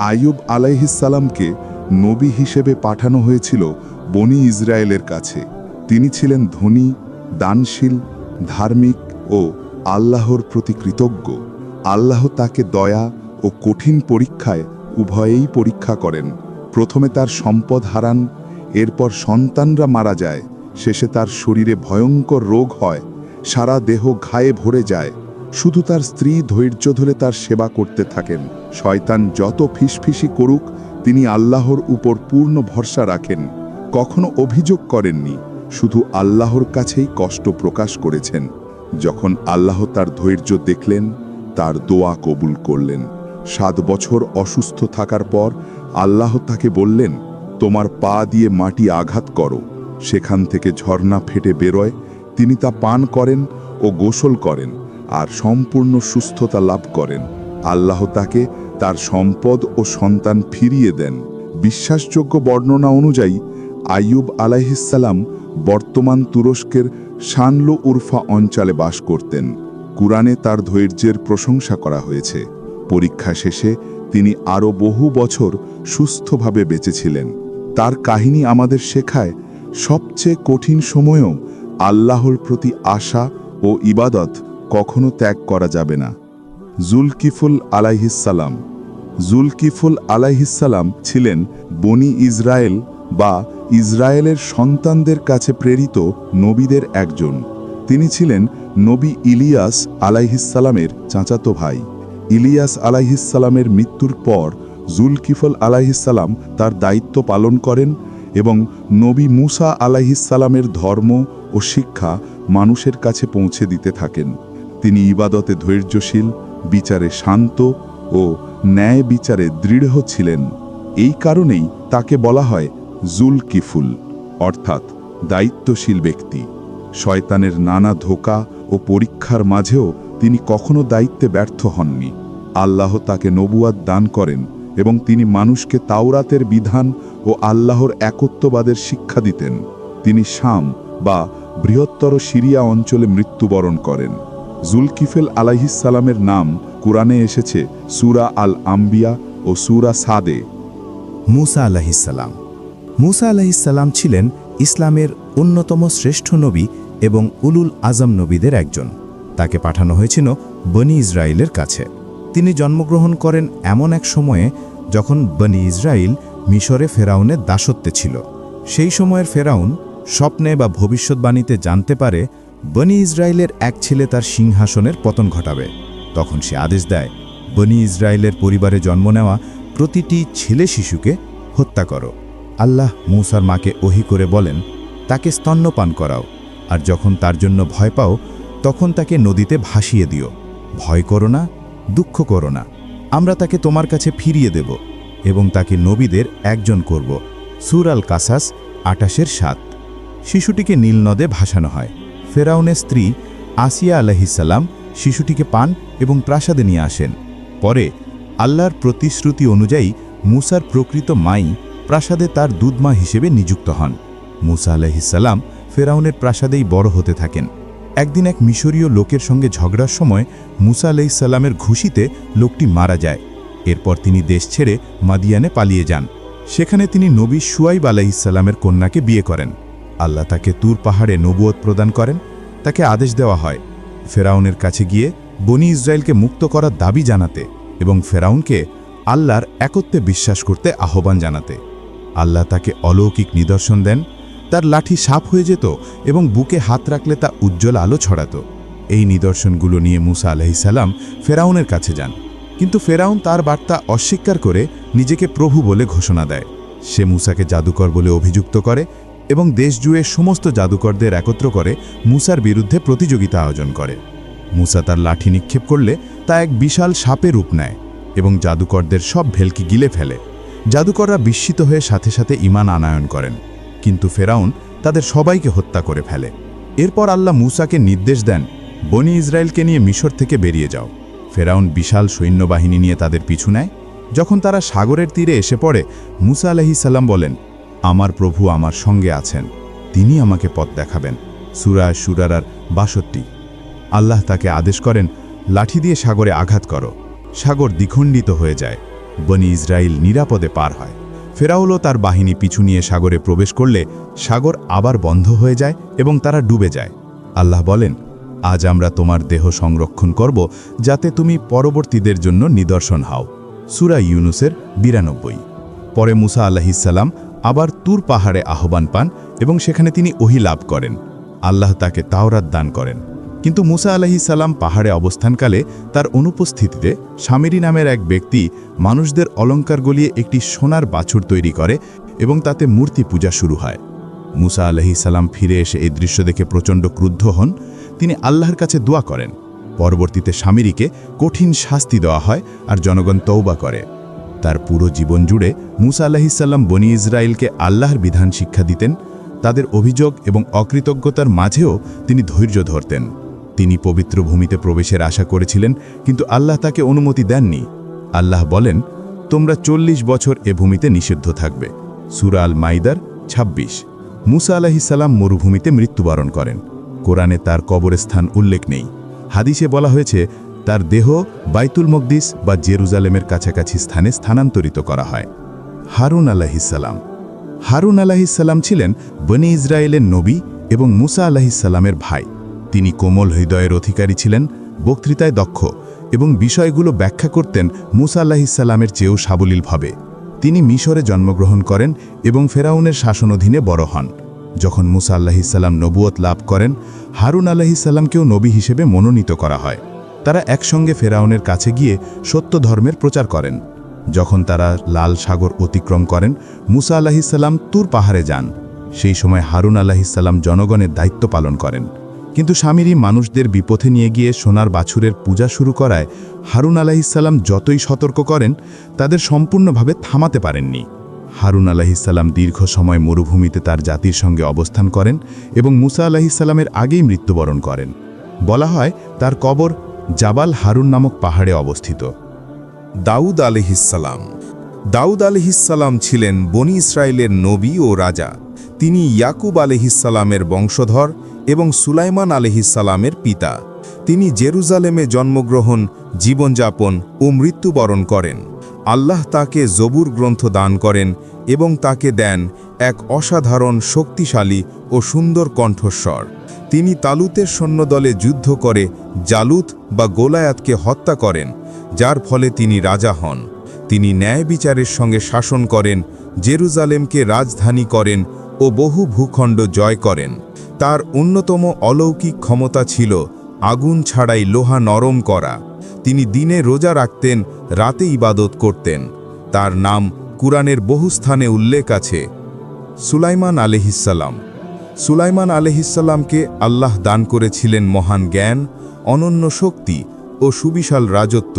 আইয়ুব আলাইহিসসালামকে নবী হিসেবে পাঠানো হয়েছিল বনি ইসরায়েলের কাছে। তিনি ছিলেন ধনী, দানশীল, ধার্মিক ও আল্লাহর প্রতি কৃতজ্ঞ। আল্লাহ তাকে দয়া ও কঠিন পরীক্ষায় উভয়েই পরীক্ষা করেন। প্রথমে তার সম্পদ হারান, এরপর সন্তানরা মারা যায়, শেষে তার শরীরে ভয়ঙ্কর রোগ হয়, সারা দেহ ঘায়ে ভরে যায়। শুধু তার স্ত্রী ধৈর্য ধরে তার সেবা করতে থাকেন। শয়তান যত ফিসফিসি করুক, তিনি আল্লাহর উপর পূর্ণ ভরসা রাখেন। কখনো অভিযোগ করেননি, শুধু আল্লাহর কাছেই কষ্ট প্রকাশ করেছেন। যখন আল্লাহ তার ধৈর্য দেখলেন, তার দোয়া কবুল করলেন। 7 বছর অসুস্থ থাকার পর আল্লাহ তাকে বললেন, তোমার পা দিয়ে মাটি আঘাত করো। সেখান থেকে ঝর্ণা ফেটে বেরোয়। তিনি তা পান করেন ও গোসল করেন আর সম্পূর্ণ সুস্থতা লাভ করেন। আল্লাহ তাকে তার সম্পদ ও সন্তান ফিরিয়ে দেন। বিশ্বাসযোগ্য বর্ণনা অনুযায়ী আইয়ুব আলাইহিসসালাম বর্তমান তুরস্কের শানলো উরফা অঞ্চলে বাস করতেন। কুরআনে তার ধৈর্যের প্রশংসা করা হয়েছে। পরীক্ষা শেষে তিনি আরও বহু বছর সুস্থভাবে বেঁচেছিলেন। তার কাহিনী আমাদের শেখায়, সবচেয়ে কঠিন সময়েও আল্লাহর প্রতি আশা ও ইবাদত কখনো ত্যাগ করা যাবে না। জুলকিফুল আলাইহিসসালাম। জুলকিফুল আলাইহিসসালাম ছিলেন বনি ইসরায়েল বা ইসরায়েলের সন্তানদের কাছে প্রেরিত নবীদের একজন। তিনি ছিলেন নবী ইলিয়াস আলাইহিসসালামের চাচাতো ভাই। ইলিয়াস আলাইহিসসালামের মৃত্যুর পর জুলকিফল আলাইহিসসালাম তার দায়িত্ব পালন করেন এবং নবী মূসা আলাইহিসসালামের ধর্ম ও শিক্ষা মানুষের কাছে পৌঁছে দিতে থাকেন। তিনি ইবাদতে ধৈর্যশীল, বিচারে শান্ত ও ন্যায় বিচারে দৃঢ় ছিলেন। এই কারণেই তাকে বলা হয় জুলকিফুল, অর্থাৎ দায়িত্বশীল ব্যক্তি। শয়তানের নানা ধোঁকা ও পরীক্ষার মাঝেও তিনি কখনো দায়িত্বে ব্যর্থ হননি। আল্লাহ তাকে নবুয়াত দান করেন এবং তিনি মানুষকে তাওরাতের বিধান ও আল্লাহর একত্ববাদের শিক্ষা দিতেন। তিনি শাম বা বৃহত্তর সিরিয়া অঞ্চলে মৃত্যুবরণ করেন। জুলকিফেল আলাইহিসসালামের নাম কুরআনে এসেছে সূরা আল আম্বিয়া ও সূরা সাদে। মূসা আলাইহিসসালাম। মূসা আলাইহিসসালাম ছিলেন ইসলামের অন্যতম শ্রেষ্ঠ নবী এবং উলুল আজম নবীদের একজন। তাকে পাঠানো হয়েছিল বনি ইসরায়েলের কাছে। তিনি জন্মগ্রহণ করেন এমন এক সময়ে যখন বনি ইসরায়েল মিশরে ফেরাউনের দাসত্বে ছিল। সেই সময়ের ফেরাউন স্বপ্নে বা ভবিষ্যৎবাণীতে জানতে পারে বনি ইসরায়েলের এক ছেলে তার সিংহাসনের পতন ঘটাবে। তখন সে আদেশ দেয়, বনি ইসরায়েলের পরিবারে জন্ম নেওয়া প্রতিটি ছেলে শিশুকে হত্যা করো। আল্লাহ মূসার মাকে ওহী করে বলেন, তাকে স্তন্যপান করাও, আর যখন তার জন্য ভয় পাও তখন তাকে নদীতে ভাসিয়ে দিও। ভয় করো না, দুঃখ করো না, আমরা তাকে তোমার কাছে ফিরিয়ে দেব এবং তাকে নবীদের একজন করব। সূরা আল কাসাস 28-7। শিশুটিকে নীল নদে ভাসানো হয়। ফেরাউনের স্ত্রী আসিয়া আলাইহিসসালাম শিশুটিকে পান এবং প্রাসাদে নিয়ে আসেন। পরে আল্লাহর প্রতিশ্রুতি অনুযায়ী মূসার প্রকৃত মাই প্রাসাদে তার দুধমা হিসেবে নিযুক্ত হন। মূসা আলাইহিসসালাম ফেরাউনের প্রাসাদেই বড় হতে থাকেন। একদিন এক মিশরীয় লোকের সঙ্গে ঝগড়ার সময় মূসা আলাইহিসসালামের ঘুষিতে লোকটি মারা যায়। এরপর তিনি দেশ ছেড়ে মাদিয়ানে পালিয়ে যান। সেখানে তিনি নবী শুয়াইব আলাইহিসসালামের কন্যাকে বিয়ে করেন। আল্লাহ তাকে তুর পাহাড়ে নবুয়ত প্রদান করেন। তাকে আদেশ দেওয়া হয় ফেরাউনের কাছে গিয়ে বনি ইসরায়েলকে মুক্ত করার দাবি জানাতে এবং ফেরাউনকে আল্লাহর একত্বে বিশ্বাস করতে আহ্বান জানাতে। আল্লাহ তাকে অলৌকিক নিদর্শন দেন। তার লাঠি সাপ হয়ে যেত এবং বুকে হাত রাখলে তা উজ্জ্বল আলো ছড়াতো। এই নিদর্শনগুলো নিয়ে মুসা আলাইহিস সালাম ফেরাউনের কাছে যান, কিন্তু ফেরাউন তার বার্তা অস্বীকার করে নিজেকে প্রভু বলে ঘোষণা দেয়। সে মুসাকে জাদুকর বলে অভিযুক্ত করে এবং দেশ জুড়ে সমস্ত জাদুকরদের একত্র করে মুসার বিরুদ্ধে প্রতিযোগিতা আয়োজন করে। মুসা তার লাঠি নিক্ষেপ করলে তা এক বিশাল সাপের রূপ নেয় এবং জাদুকরদের সব ভেলকি গিলে ফেলে। জাদুকররা বিস্মিত হয়ে সাথে সাথে ঈমান আনয়ন করেন, কিন্তু ফেরাউন তাদের সবাইকে হত্যা করে ফেলে। এরপর আল্লাহ মুসাকে নির্দেশ দেন, বনি ইসরায়েলকে নিয়ে মিশর থেকে বেরিয়ে যাও। ফেরাউন বিশাল সৈন্যবাহিনী নিয়ে তাদের পিছু নেয়। যখন তারা সাগরের তীরে এসে পড়ে, মুসা আলাইহিস সালাম বলেন, আমার প্রভু আমার সঙ্গে আছেন, তিনি আমাকে পথ দেখাবেন। সূরা আশ-শুরার ৬২। আল্লাহ তাকে আদেশ করেন, লাঠি দিয়ে সাগরে আঘাত করো। সাগর দ্বিখণ্ডিত হয়ে যায়। বনি ইসরায়েল নিরাপদে পার হয়। ফেরাউনও তার বাহিনী পিছু নিয়ে সাগরে প্রবেশ করলে সাগর আবার বন্ধ হয়ে যায় এবং তারা ডুবে যায়। আল্লাহ বলেন, আজ আমরা তোমার দেহ সংরক্ষণ করব যাতে তুমি পরবর্তীদের জন্য নিদর্শন হও। সূরা ইউনুসের ৯২। পরে মুসা আলাইহিস সালাম আবার তুর পাহাড়ে আহ্বান পান এবং সেখানে তিনি ওহী লাভ করেন। আল্লাহ তাকে তাওরাত দান করেন। কিন্তু মুসা আলাইহিস সালাম পাহাড়ে অবস্থানকালে তার অনুপস্থিতিতে সামিরি নামের এক ব্যক্তি মানুষদের অলঙ্কার গলিয়ে একটি সোনার বাছুর তৈরি করে এবং তাতে মূর্তি পূজা শুরু হয়। মুসা আলাইহিস সালাম ফিরে এসে এই দৃশ্য দেখে প্রচণ্ড ক্রুদ্ধ হন। তিনি আল্লাহর কাছে দোয়া করেন। পরবর্তীতে সামিরিকে কঠিন শাস্তি দেওয়া হয় আর জনগণ তওবা করে। তার পুরো জীবন জুড়ে মুসা আলাইহিস সালাম বনি ইসরায়েলকে আল্লাহর বিধান শিক্ষা দিতেন। তাদের অভিযোগ এবং অকৃতজ্ঞতার মাঝেও তিনি ধৈর্য ধরতেন। তিনি পবিত্র ভূমিতে প্রবেশের আশা করেছিলেন, কিন্তু আল্লাহ তাকে অনুমতি দেননি। আল্লাহ বলেন, তোমরা ৪০ বছর এ ভূমিতে নিষিদ্ধ থাকবে। সূরা আল মাইদার ২৬। মুসা আলাইহিস সালাম মরুভূমিতে মৃত্যুবরণ করেন। কোরআনে তার কবরস্থান উল্লেখ নেই। হাদিসে বলা হয়েছে তার দেহ বাইতুল মকদিস বা জেরুজালেমের কাছাকাছি স্থানে স্থানান্তরিত করা হয়। হারুন আলাইহিস সালাম। হারুন আলাইহিস সালাম ছিলেন বনি ইসরায়েলের নবী এবং মুসা আলাইহিস সালামের ভাই। তিনি কোমল হৃদয়ের অধিকারী ছিলেন, বক্তৃতায় দক্ষ এবং বিষয়গুলো ব্যাখ্যা করতেন মুসা আলাইহিস সালামের চেয়েও সাবলীলভাবে। তিনি মিশরে জন্মগ্রহণ করেন এবং ফেরাউনের শাসনাধীনে বড় হন। যখন মুসা আলাইহিস সালাম নবুয়ত লাভ করেন, হারুন আলাইহিস সালামকেও নবী হিসেবে মনোনীত করা হয়। তারা একসঙ্গে ফেরাউনের কাছে গিয়ে সত্য ধর্মের প্রচার করেন। যখন তারা লাল সাগর অতিক্রম করেন, মুসা আলাইহিস সালাম তুর পাহাড়ে যান। সেই সময় হারুন আলাইহিস সালাম জনগণের দায়িত্ব পালন করেন। কিন্তু সামিরি মানুষদের বিপথে নিয়ে গিয়ে সোনার বাছুরের পূজা শুরু করায় হারুন আলাইহিস সালাম যতই সতর্ক করেন, তাদের সম্পূর্ণভাবে থামাতে পারেননি। হারুন আলাইহিস সালাম দীর্ঘ সময় মরুভূমিতে তার জাতির সঙ্গে অবস্থান করেন এবং মুসা আলাইহিস সালামের আগেই মৃত্যুবরণ করেন। বলা হয় তার কবর জাবাল হারুন নামক পাহাড়ে অবস্থিত। দাউদ আলাইহিস সালাম। দাউদ আলাইহিস সালাম ছিলেন বনি ইসরায়েলের নবী ও রাজা। তিনি ইয়াকুব আলাইহিস সালামের বংশধর এবং সুলাইমান আলাইহিস সালামের পিতা। তিনি জেরুজালেমে জন্মগ্রহণ, জীবনযাপন ও মৃত্যুবরণ করেন। আল্লাহ তাকে জবুর গ্রন্থ দান করেন এবং তাকে দেন এক অসাধারণ শক্তিশালী ও সুন্দর কণ্ঠস্বর। তিনি তালুতের সৈন্যদলে যুদ্ধ করে জালুত বা গোলায়াতকে হত্যা করেন, যার ফলে তিনি রাজা হন। তিনি ন্যায় বিচারের সঙ্গে শাসন করেন, জেরুজালেমকে রাজধানী করেন ও বহু ভূখণ্ড জয় করেন। তার অন্যতম অলৌকিক ক্ষমতা ছিল আগুন ছাড়াই লোহা নরম করা। তিনি দিনে রোজা রাখতেন, রাতে ইবাদত করতেন। তার নাম কুরআনের বহু স্থানে উল্লেখ আছে। সুলাইমান আলাইহিস সালাম। সুলাইমান আলাইহিস সালামকে আল্লাহ দান করেছিলেন মহান জ্ঞান, অনন্য শক্তি ও সুবিশাল রাজত্ব।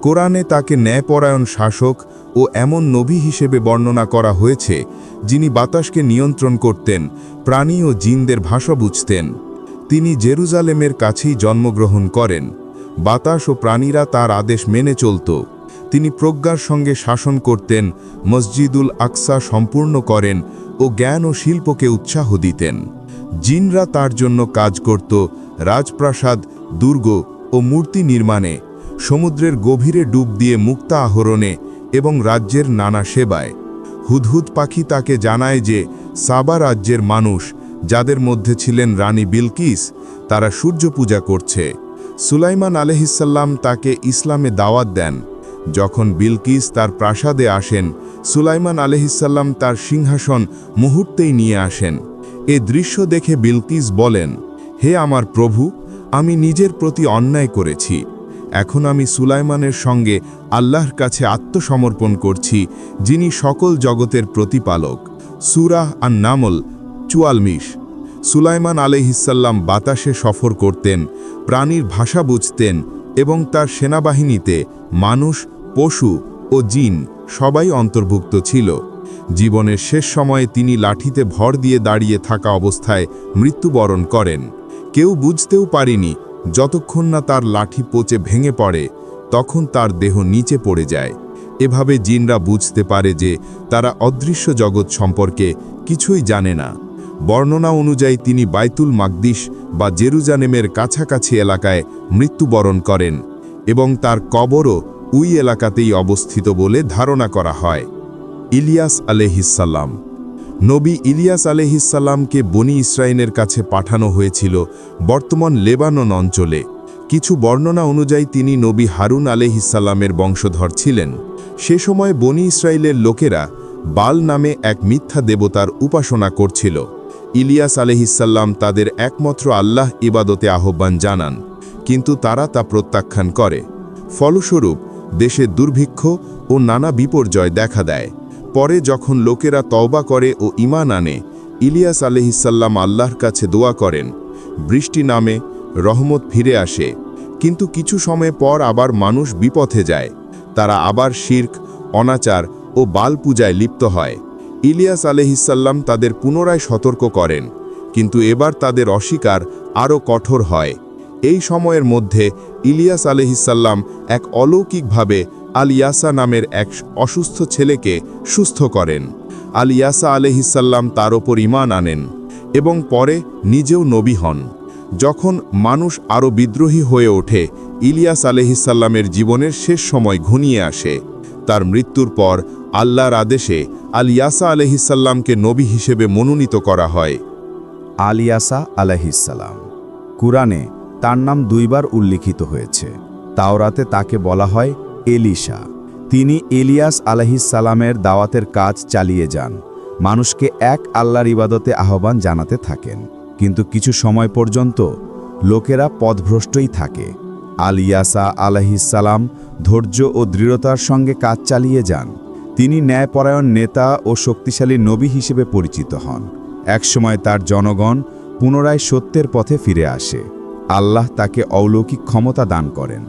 কোরআনে তাকে ন্যায়পরায়ণ শাসক ও এমন নবী হিসেবে বর্ণনা করা হয়েছে যিনি বাতাসকে নিয়ন্ত্রণ করতেন, প্রাণী ও জিনদের ভাষা বুঝতেন। তিনি জেরুজালেমের কাছেই জন্মগ্রহণ করেন। বাতাস ও প্রাণীরা তার আদেশ মেনে চলত। তিনি প্রজ্ঞার সঙ্গে শাসন করতেন, মসজিদুল আকসা সম্পূর্ণ করেন ও জ্ঞান ও শিল্পকে উৎসাহ দিতেন। জিনরা তার জন্য কাজ করত, রাজপ্রাসাদ, দুর্গ ও মূর্তি নির্মাণে, সমুদ্রের গভীরে ডুব দিয়ে মুক্তা আহরণে এবং রাজ্যের নানা সেবায়। হুদহুদ পাখি তাকে জানায় যে সাবা রাজ্যের মানুষ, যাদের মধ্যে ছিলেন রানী বিলকিস, তারা সূর্য পূজা করছে। সুলাইমান আলাইহিস সালাম তাকে ইসলামে দাওয়াত দেন। যখন বিলকিস তার প্রাসাদে আসেন, সুলাইমান আলাইহিসসালাম তার সিংহাসন মুহূর্তেই নিয়ে আসেন। এ দৃশ্য দেখে বিলকিস বলেন, হে আমার প্রভু, আমি নিজের প্রতি অন্যায় করেছি। এখন আমি সুলাইমানের সঙ্গে আল্লাহর কাছে আত্মসমর্পণ করছি, যিনি সকল জগতের প্রতিপালক। সূরা আন-নামল ৪৪। সুলাইমান আলাইহিসসালাম বাতাসে সফর করতেন, প্রাণীর ভাষা বুঝতেন এবং তার সেনাবাহিনীতে মানুষ, পশু ও জিন সবাই অন্তর্ভুক্ত ছিল। জীবনের শেষ সময়ে তিনি লাঠিতে ভর দিয়ে দাঁড়িয়ে থাকা অবস্থায় মৃত্যুবরণ করেন। কেউ বুঝতেও পারেনি, যতক্ষণ না তার লাঠি পচে ভেঙে পড়ে, তখন তার দেহ নিচে পড়ে যায়। এভাবে জিনরা বুঝতে পারে যে তারা অদৃশ্য জগৎ সম্পর্কে কিছুই জানে না। বর্ণনা অনুযায়ী তিনি বাইতুল মাকদিস বা জেরুজালেমের কাছাকাছি এলাকায় মৃত্যুবরণ করেন এবং তার কবরও ওই এলাকাতেই অবস্থিত বলে ধারণা করা হয়। ইলিয়াস আলাইহিসসালাম। নবী ইলিয়াস আলাইহিসসালামকে বনি ইসরাইলের কাছে পাঠানো হয়েছিল বর্তমান লেবানন অঞ্চলে। কিছু বর্ণনা অনুযায়ী তিনি নবী হারুন আলাইহিসসালামের বংশধর ছিলেন। সে সময় বনি ইসরাইলের লোকেরা বাল নামে এক মিথ্যা দেবতার উপাসনা করছিল। ইলিয়াস আলাইহিসসালাম তাদের একমাত্র আল্লাহ ইবাদতে আহ্বান জানান, কিন্তু তারা তা প্রত্যাখ্যান করে। ফলস্বরূপ দেশে দুর্ভিক্ষ ও নানা বিপর্যয় দেখা দেয়। পরে যখন লোকেরা তওবা করে ও ঈমান আনে, ইলিয়াস আলাইহিসসালাম আল্লাহর কাছে দোয়া করেন, বৃষ্টি নামে, রহমত ফিরে আসে। কিন্তু কিছু সময় পর আবার মানুষ বিপথে যায়। তারা আবার শিরক, অনাচার ও বাল পূজায় লিপ্ত হয়। ইলিয়াস আলাইহিসসালাম তাদের পুনরায় সতর্ক করেন, কিন্তু এবার তাদের অস্বীকার আরও কঠোর হয়। এই সময়ের মধ্যে ইলিয়াস আলাইহিসসালাম এক অলৌকিকভাবে আল ইয়াসা নামের এক অসুস্থ ছেলেকে সুস্থ করেন। আল ইয়াসা আলাইহিসসালাম তার ওপর ঈমান আনেন এবং পরে নিজেও নবী হন। যখন মানুষ আরও বিদ্রোহী হয়ে ওঠে, ইলিয়াস আলাইহিসসালামের জীবনের শেষ সময় ঘনিয়ে আসে। তার মৃত্যুর পর আল্লাহর আদেশে আল ইয়াসা আলাইহিসসালামকে নবী হিসেবে মনোনীত করা হয়। আল ইয়াসা আলাইহিসসালাম। কুরআনে তার নাম 2 বার উল্লিখিত হয়েছে। তাওরাতে তাকে বলা হয় এলিশা। তিনি ইলিয়াস আলাইহিসসালামের দাওয়াতের কাজ চালিয়ে যান, মানুষকে এক আল্লাহর ইবাদতে আহ্বান জানাতে থাকেন। কিন্তু কিছু সময় পর্যন্ত লোকেরা পথভ্রষ্টই থাকে। আল ইয়াসা আলাইহিসসালাম ধৈর্য ও দৃঢ়তার সঙ্গে কাজ চালিয়ে যান। তিনি ন্যায়পরায়ণ নেতা ও শক্তিশালী নবী হিসেবে পরিচিত হন। একসময় তার জনগণ পুনরায় সত্যের পথে ফিরে আসে। আল্লাহ তাকে অলৌকিক ক্ষমতা দান করেন,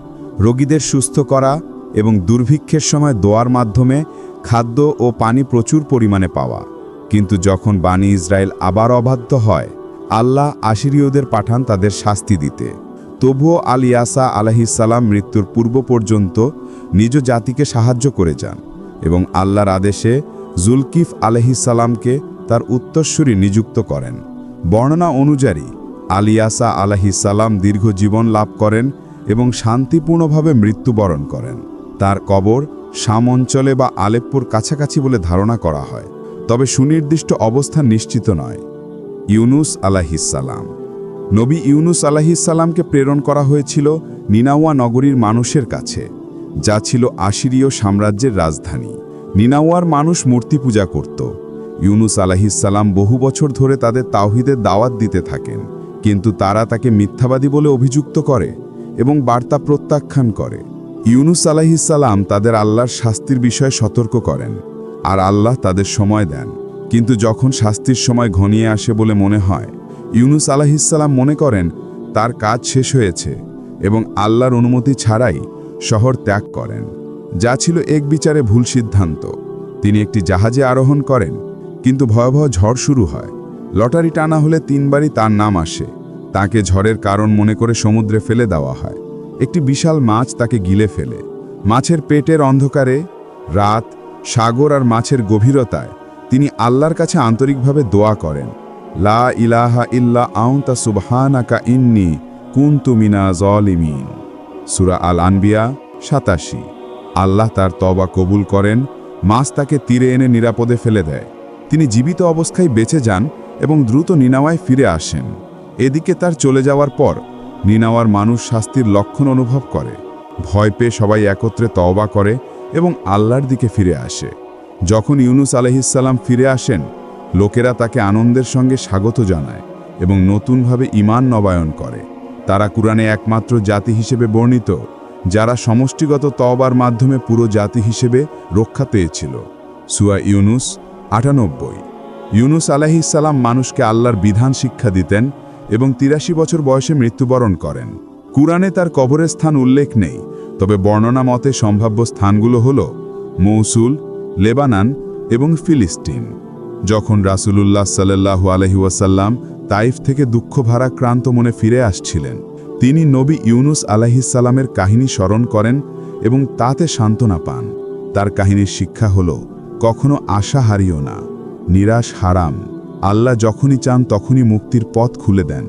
রোগীদের সুস্থ করা এবং দুর্ভিক্ষের সময় দোয়ার মাধ্যমে খাদ্য ও পানি প্রচুর পরিমাণে পাওয়া। কিন্তু যখন বানি ইসরায়েল আবার অবাধ্য হয়, আল্লাহ আশিরীয়দের পাঠান তাদের শাস্তি দিতে। তবুও আল ইয়াসা আলাইহিসসালাম মৃত্যুর পূর্ব পর্যন্ত নিজ জাতিকে সাহায্য করে যান এবং আল্লাহর আদেশে জুলকিফ আলাইহিসসালামকে তার উত্তরসূরি নিযুক্ত করেন। বর্ণনা অনুযায়ী আল ইয়াসা আলাইহিসসালাম দীর্ঘ জীবন লাভ করেন এবং শান্তিপূর্ণভাবে মৃত্যুবরণ করেন। তার কবর শাম অঞ্চলে বা আলেপ্পোর কাছাকাছি বলে ধারণা করা হয়, তবে সুনির্দিষ্ট অবস্থান নিশ্চিত নয়। ইউনুস আলাইহিসসালাম। নবী ইউনুস আলাইহিসসালামকে প্রেরণ করা হয়েছিল নিনাওয়া নগরীর মানুষের কাছে, যা ছিল আশিরীয় সাম্রাজ্যের রাজধানী। নিনাওয়ার মানুষ মূর্তি পূজা করত। ইউনুস আলাইহিসসালাম বহু বছর ধরে তাদের তাওহীদের দাওয়াত দিতে থাকেন, কিন্তু তারা তাকে মিথ্যাবাদী বলে অভিযুক্ত করে এবং বার্তা প্রত্যাখ্যান করে। ইউনুস আলাইহিসসালাম তাদের আল্লাহর শাস্তির বিষয়ে সতর্ক করেন, আর আল্লাহ তাদের সময় দেন। কিন্তু যখন শাস্তির সময় ঘনিয়ে আসে বলে মনে হয়, ইউনুস আলাইহিসসালাম মনে করেন তার কাজ শেষ হয়েছে এবং আল্লাহর অনুমতি ছাড়াই শহর ত্যাগ করেন, যা ছিল এক বিচারে ভুল সিদ্ধান্ত। তিনি একটি জাহাজে আরোহণ করেন, কিন্তু ভয়াবহ ঝড় শুরু হয়। লটারি টানা হলে 3 বারই তার নাম আসে। তাকে ঝড়ের কারণ মনে করে সমুদ্রে ফেলে দেওয়া হয়। একটি বিশাল মাছ তাকে গিলে ফেলে। মাছের পেটের অন্ধকারে, রাত, সাগর আর মাছের গভীরতায় তিনি আল্লাহর কাছে আন্তরিকভাবে দোয়া করেন, লা ইলাহা ইল্লা আনতা সুবহানাকা ইন্নী কুনতু মিনাজ জালিমিন। সূরা আল আনবিয়া 87। আল্লাহ তার তওবা কবুল করেন, মাছ তাকে তীরে এনে নিরাপদে ফেলে দেয়। তিনি জীবিত অবস্থায় বেঁচে যান এবং দ্রুত নিনাওয়ায় ফিরে আসেন। এদিকে তার চলে যাওয়ার পর নিনাওয়ার মানুষ শাস্তির লক্ষণ অনুভব করে। ভয় পেয়ে সবাই একত্রে তওবা করে এবং আল্লাহর দিকে ফিরে আসে। যখন ইউনুস আলাইহিসসালাম ফিরে আসেন, লোকেরা তাকে আনন্দের সঙ্গে স্বাগত জানায় এবং নতুনভাবে ঈমান নবায়ন করে। তারা কুরআনে একমাত্র জাতি হিসেবে বর্ণিত যারা সমষ্টিগত তওবার মাধ্যমে পুরো জাতি হিসেবে রক্ষা পেয়েছিল। সূরা ইউনুস ৯৮। ইউনুস আলাইহিসসালাম মানুষকে আল্লাহর বিধান শিক্ষা দিতেন এবং ৮৩ বছর বয়সে মৃত্যুবরণ করেন। কুরআনে তার কবরের স্থান উল্লেখ নেই, তবে বর্ণনা মতে সম্ভাব্য স্থানগুলো হল মৌসুল, লেবানন এবং ফিলিস্তিন। যখন রাসূলুল্লাহ সাল্লাল্লাহু আলাইহি ওয়াসাল্লাম তাইফ থেকে দুঃখ ভারাক্রান্ত মনে ফিরে আসছিলেন, তিনি নবী ইউনুস আলাইহিসসালামের কাহিনী স্মরণ করেন এবং তাতে সান্ত্বনা পান। তার কাহিনীর শিক্ষা হল, কখনো আশা হারিও না, নিরাশ হারাম। আল্লাহ যখনই চান তখনই মুক্তির পথ খুলে দেন।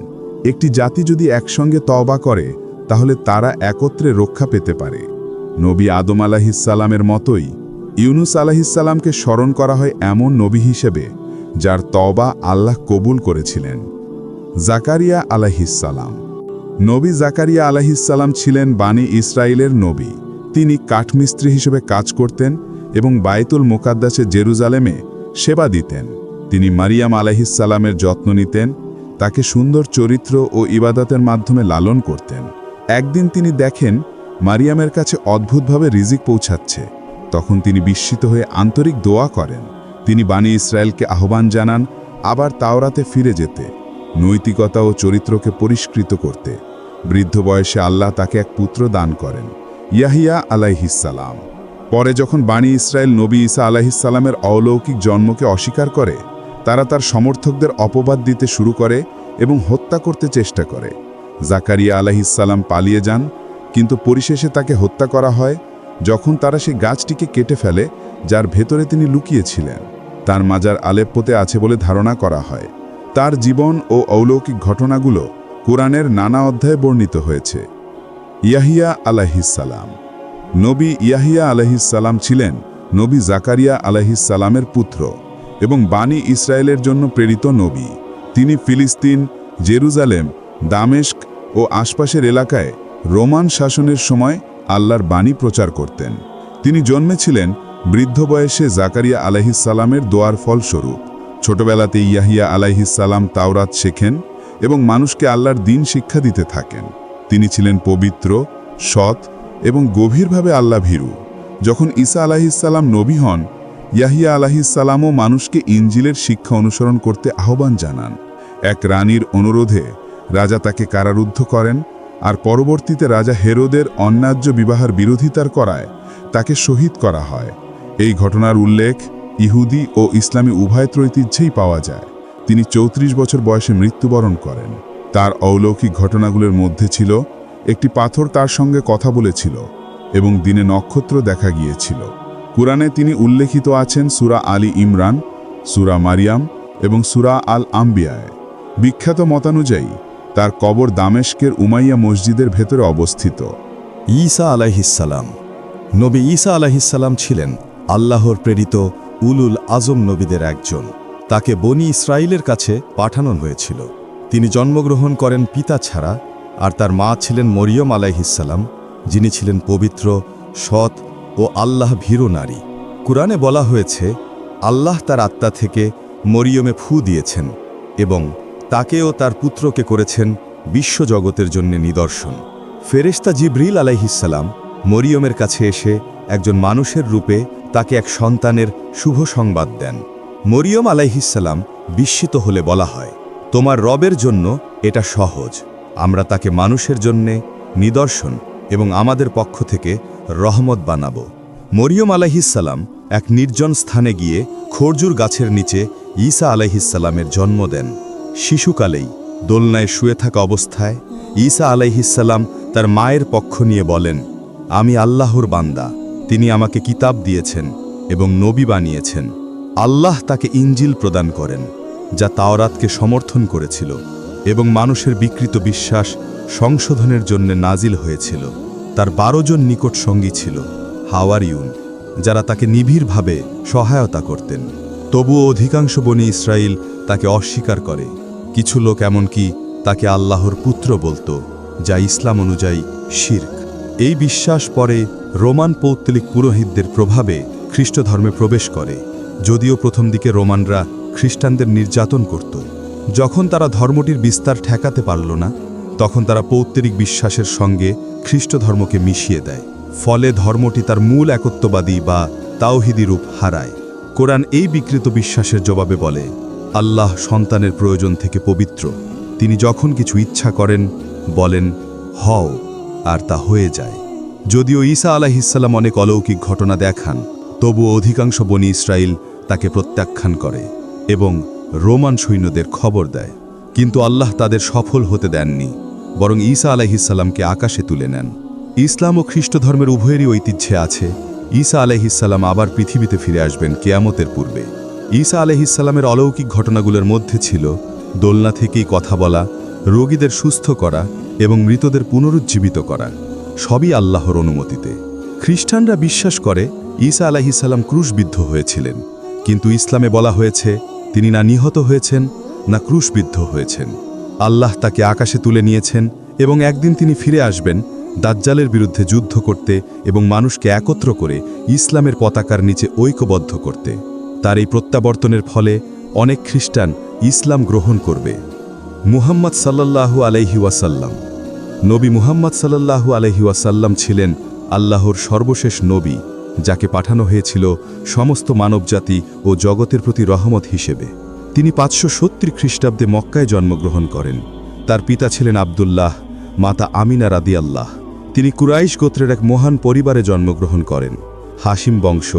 একটি জাতি যদি একসঙ্গে তওবা করে তাহলে তারা একত্রে রক্ষা পেতে পারে। নবী আদম আলাইহিসসালামের মতোই ইউনুস আলাইহিসসালামকে স্মরণ করা হয় এমন নবী হিসেবে যার তওবা আল্লাহ কবুল করেছিলেন। জাকারিয়া আলাইহিসসালাম। নবী জাকারিয়া আলাইহিসসালাম ছিলেন বানি ইসরায়েলের নবী। তিনি কাঠমিস্ত্রি হিসেবে কাজ করতেন এবং বাইতুল মুকাদ্দাসে জেরুজালেমে সেবা দিতেন। তিনি মারিয়াম আলাইহিসসালামের যত্ন নিতেন, তাকে সুন্দর চরিত্র ও ইবাদতের মাধ্যমে লালন করতেন। একদিন তিনি দেখেন মারিয়ামের কাছে অদ্ভুতভাবে রিজিক পৌঁছাচ্ছে। তখন তিনি বিস্মিত হয়ে আন্তরিক দোয়া করেন। তিনি বানি ইসরায়েলকে আহ্বান জানান আবার তাওরাতে ফিরে যেতে, নৈতিকতা ও চরিত্রকে পরিষ্কৃত করতে। বৃদ্ধ বয়সে আল্লাহ তাকে এক পুত্র দান করেন, ইয়াহিয়া আলাইহিসসালাম। পরে যখন বানি ইসরায়েল নবী ঈসা আলাইহিসসালামের অলৌকিক জন্মকে অস্বীকার করে, তারা তার সমর্থকদের অপবাদ দিতে শুরু করে এবং হত্যা করতে চেষ্টা করে। জাকারিয়া আলাইহিসসালাম পালিয়ে যান, কিন্তু পরিশেষে তাকে হত্যা করা হয় যখন তারা সেই গাছটিকে কেটে ফেলে যার ভেতরে তিনি লুকিয়েছিলেন। তার মাজার আলেপ্পোতে আছে বলে ধারণা করা হয়। তার জীবন ও অলৌকিক ঘটনাগুলো কুরআনের নানা অধ্যায়ে বর্ণিত হয়েছে। ইয়াহিয়া আলাইহিসসালাম। নবী ইয়াহিয়া আলাইহিসসালাম ছিলেন নবী জাকারিয়া আলাইহিসসালামের পুত্র এবং বানি ইসরায়েলের জন্য প্রেরিত নবী। তিনি ফিলিস্তিন, জেরুজালেম, দামেস্ক ও আশপাশের এলাকায় রোমান শাসনের সময় আল্লাহর বাণী প্রচার করতেন। তিনি জন্মেছিলেন বৃদ্ধ বয়সে জাকারিয়া আলাইহিসসালামের দোয়ার ফলস্বরূপ। ছোটবেলাতে ইয়াহিয়া আলাইহিসসালাম তাওরাত শেখেন এবং মানুষকে আল্লাহর দ্বীন শিক্ষা দিতে থাকেন। তিনি ছিলেন পবিত্র, সৎ এবং গভীরভাবে আল্লাহভীরু। যখন ঈসা আলাইহিসসালাম নবী হন, ইয়াহিয়া আলাইহিসসালামও মানুষকে ইনজিলের শিক্ষা অনুসরণ করতে আহ্বান জানান। এক রানীর অনুরোধে রাজা তাকে কারারুদ্ধ করেন, আর পরবর্তীতে রাজা হেরোদের অন্যায্য বিবাহের বিরোধিতার করায় তাকে শহীদ করা হয়। এই ঘটনার উল্লেখ ইহুদি ও ইসলামী উভয় ঐতিহ্যেই পাওয়া যায়। তিনি ৩৪ বছর বয়সে মৃত্যুবরণ করেন। তার অলৌকিক ঘটনাগুলোর মধ্যে ছিল একটি পাথর তার সঙ্গে কথা বলেছিল এবং দিনে নক্ষত্র দেখা গিয়েছিল। কুরআনে তিনি উল্লেখিত আছেন সূরা আলী ইমরান, সূরা মারিয়াম এবং সূরা আল আম্বিয়ায়। বিখ্যাত মতানুযায়ী তার কবর দামেস্কের উমাইয়া মসজিদের ভেতরে অবস্থিত। ঈসা আলাইহিসসালাম। নবী ঈসা আলাইহিসসালাম ছিলেন আল্লাহর প্রেরিত উলুল আজম নবীদের একজন। তাকে বনি ইসরায়েলের কাছে পাঠানো হয়েছিল। তিনি জন্মগ্রহণ করেন পিতা ছাড়া, আর তার মা ছিলেন মরিয়ম আলাইহিসসালাম, যিনি ছিলেন পবিত্র, সৎ ও আল্লাহ ভীরু নারী। কুরআনে বলা হয়েছে, আল্লাহ তার আত্মা থেকে মরিয়মে ফু দিয়েছেন এবং তাকে ও তার পুত্রকে করেছেন বিশ্বজগতের জন্য নিদর্শন। ফেরেশতা জিবরিল আলাইহিসসালাম মরিয়মের কাছে এসে একজন মানুষের রূপে তাকে এক সন্তানের শুভ সংবাদ দেন। মরিয়ম আলাইহিসসালাম বিস্মিত হলে বলা হয়, তোমার রবের জন্য এটা সহজ, আমরা তাকে মানুষের জন্যে নিদর্শন এবং আমাদের পক্ষ থেকে রহমত বানাবো। মরিয়ম আলাইহিসসালাম এক নির্জন স্থানে গিয়ে খরজুর গাছের নিচে ঈসা আলাইহিসসালামের জন্ম দেন। শিশুকালেই দোলনায় শুয়ে থাকা অবস্থায় ঈসা আলাইহিসসালাম তার মায়ের পক্ষ নিয়ে বলেন, আমি আল্লাহর বান্দা, তিনি আমাকে কিতাব দিয়েছেন এবং নবী বানিয়েছেন। আল্লাহ তাকে ইনজিল প্রদান করেন, যা তাওরাতকে সমর্থন করেছিল এবং মানুষের বিকৃত বিশ্বাস সংশোধনের জন্য নাজিল হয়েছিল। তার 12 জন নিকট সঙ্গী ছিল, হাওয়ারিউন, যারা তাকে নিবিড়ভাবে সহায়তা করতেন। তবুও অধিকাংশ বনি ইসরায়েল তাকে অস্বীকার করে। কিছু লোক এমনকি তাকে আল্লাহর পুত্র বলতো, যা ইসলাম অনুযায়ী শিরক। এই বিশ্বাস পরে রোমান পৌত্তলিক পুরোহিতদের প্রভাবে খ্রিস্ট ধর্মে প্রবেশ করে, যদিও প্রথম দিকে রোমানরা খ্রিস্টানদের নির্যাতন করত। যখন তারা ধর্মটির বিস্তার ঠেকাতে পারল না, তখন তারা পৌত্তলিক বিশ্বাসের সঙ্গে খ্রিস্ট ধর্মকে মিশিয়ে দেয়। ফলে ধর্মটি তার মূল একত্ববাদী বা তাওহিদি রূপ হারায়। কোরআন এই বিকৃত বিশ্বাসের জবাবে বলে, আল্লাহ সন্তানের প্রয়োজন থেকে পবিত্র। তিনি যখন কিছু ইচ্ছা করেন বলেন হও, আর তা হয়ে যায়। যদিও ঈসা আলাইহিসসালাম অনেক অলৌকিক ঘটনা দেখান, তবুও অধিকাংশ বনি ইসরাইল তাকে প্রত্যাখ্যান করে এবং রোমান সৈন্যদের খবর দেয়। কিন্তু আল্লাহ তাদের সফল হতে দেননি, বরং ঈসা আলাইহিসসালামকে আকাশে তুলে নেন। ইসলাম ও খ্রিস্ট ধর্মের উভয়েরই ঐতিহ্যে আছে ঈসা আলাইহিসসালাম আবার পৃথিবীতে ফিরে আসবেন কিয়ামতের পূর্বে। ঈসা আলাইহিসসালামের অলৌকিক ঘটনাগুলোর মধ্যে ছিল দোলনা থেকেই কথা বলা, রোগীদের সুস্থ করা এবং মৃতদের পুনরুজ্জীবিত করা, সবই আল্লাহর অনুমতিতে। খ্রিস্টানরা বিশ্বাস করে ঈসা আলাইহিসসালাম ক্রুশবিদ্ধ হয়েছিলেন, কিন্তু ইসলামে বলা হয়েছে তিনি না নিহত হয়েছেন না ক্রুশবিদ্ধ হয়েছেন। আল্লাহ তাকে আকাশে তুলে নিয়েছেন এবং একদিন তিনি ফিরে আসবেন দাজ্জালের বিরুদ্ধে যুদ্ধ করতে এবং মানুষকে একত্র করে ইসলামের পতাকার নিচে ঐক্যবদ্ধ করতে। তার এই প্রত্যাবর্তনের ফলে অনেক খ্রিস্টান ইসলাম গ্রহণ করবে। মুহাম্মদ সাল্লাল্লাহু আলাইহি ওয়াসাল্লাম। নবী মুহাম্মদ সাল্লাল্লাহু আলাইহি ওয়াসাল্লাম ছিলেন আল্লাহর সর্বশেষ নবী, যাকে পাঠানো হয়েছিল সমস্ত মানবজাতি ও জগতের প্রতি রহমত হিসেবে। তিনি 570 খ্রিস্টাব্দে মক্কায় জন্মগ্রহণ করেন। তার পিতা ছিলেন আব্দুল্লাহ, মাতা আমিনা রাদিয়াল্লাহ। তিনি কুরাইশ গোত্রের এক মহান পরিবারে জন্মগ্রহণ করেন, হাশিম বংশ,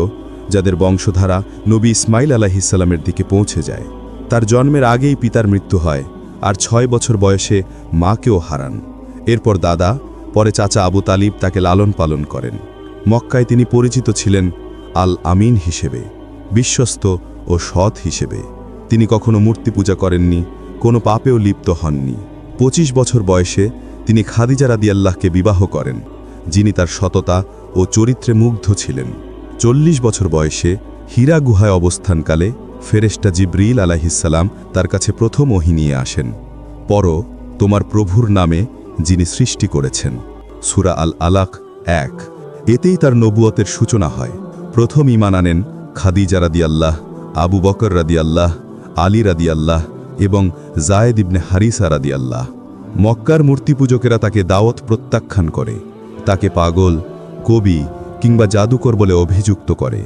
যাদের বংশধারা নবী ইসমাইল আলাইহিসসালামের দিকে পৌঁছে যায়। তার জন্মের আগেই পিতার মৃত্যু হয়, আর 6 বছর বয়সে মাকেও হারান। এরপর দাদা, পরে চাচা আবু তালিব তাকে লালন পালন করেন। মক্কায় তিনি পরিচিত ছিলেন আল আমিন হিসেবে, বিশ্বস্ত ও সৎ হিসেবে। তিনি কখনো মূর্তি পূজা করেননি, কোনো পাপেও লিপ্ত হননি। 25 বছর বয়সে তিনি খাদিজা রাদিয়াল্লাহকে বিবাহ করেন, যিনি তার সততা ও চরিত্রে মুগ্ধ ছিলেন। 40 বছর বয়সে হীরা গুহায় অবস্থানকালে ফেরেশতা জিবরিল আলাইহিসসালাম তার কাছে প্রথম ওহী নিয়ে আসেন, পড়ো তোমার প্রভুর নামে যিনি সৃষ্টি করেছেন, সূরা আল আলাক 1। এতেই তার নবুয়তের সূচনা হয়। প্রথম ঈমান আনেন খাদিজা রাদিয়াল্লাহ, আবু বকর রাদিয়াল্লাহ, আলী রাদিয়াল্লাহ এবং যায়েদ ইবনে হারিসা রাদিয়াল্লাহ। মক্কার মূর্তিপূজকেরা তাকে দাওয়াত প্রত্যাখ্যান করে, তাকে পাগল, কবি কিংবা জাদুকর বলে অভিযুক্ত করে।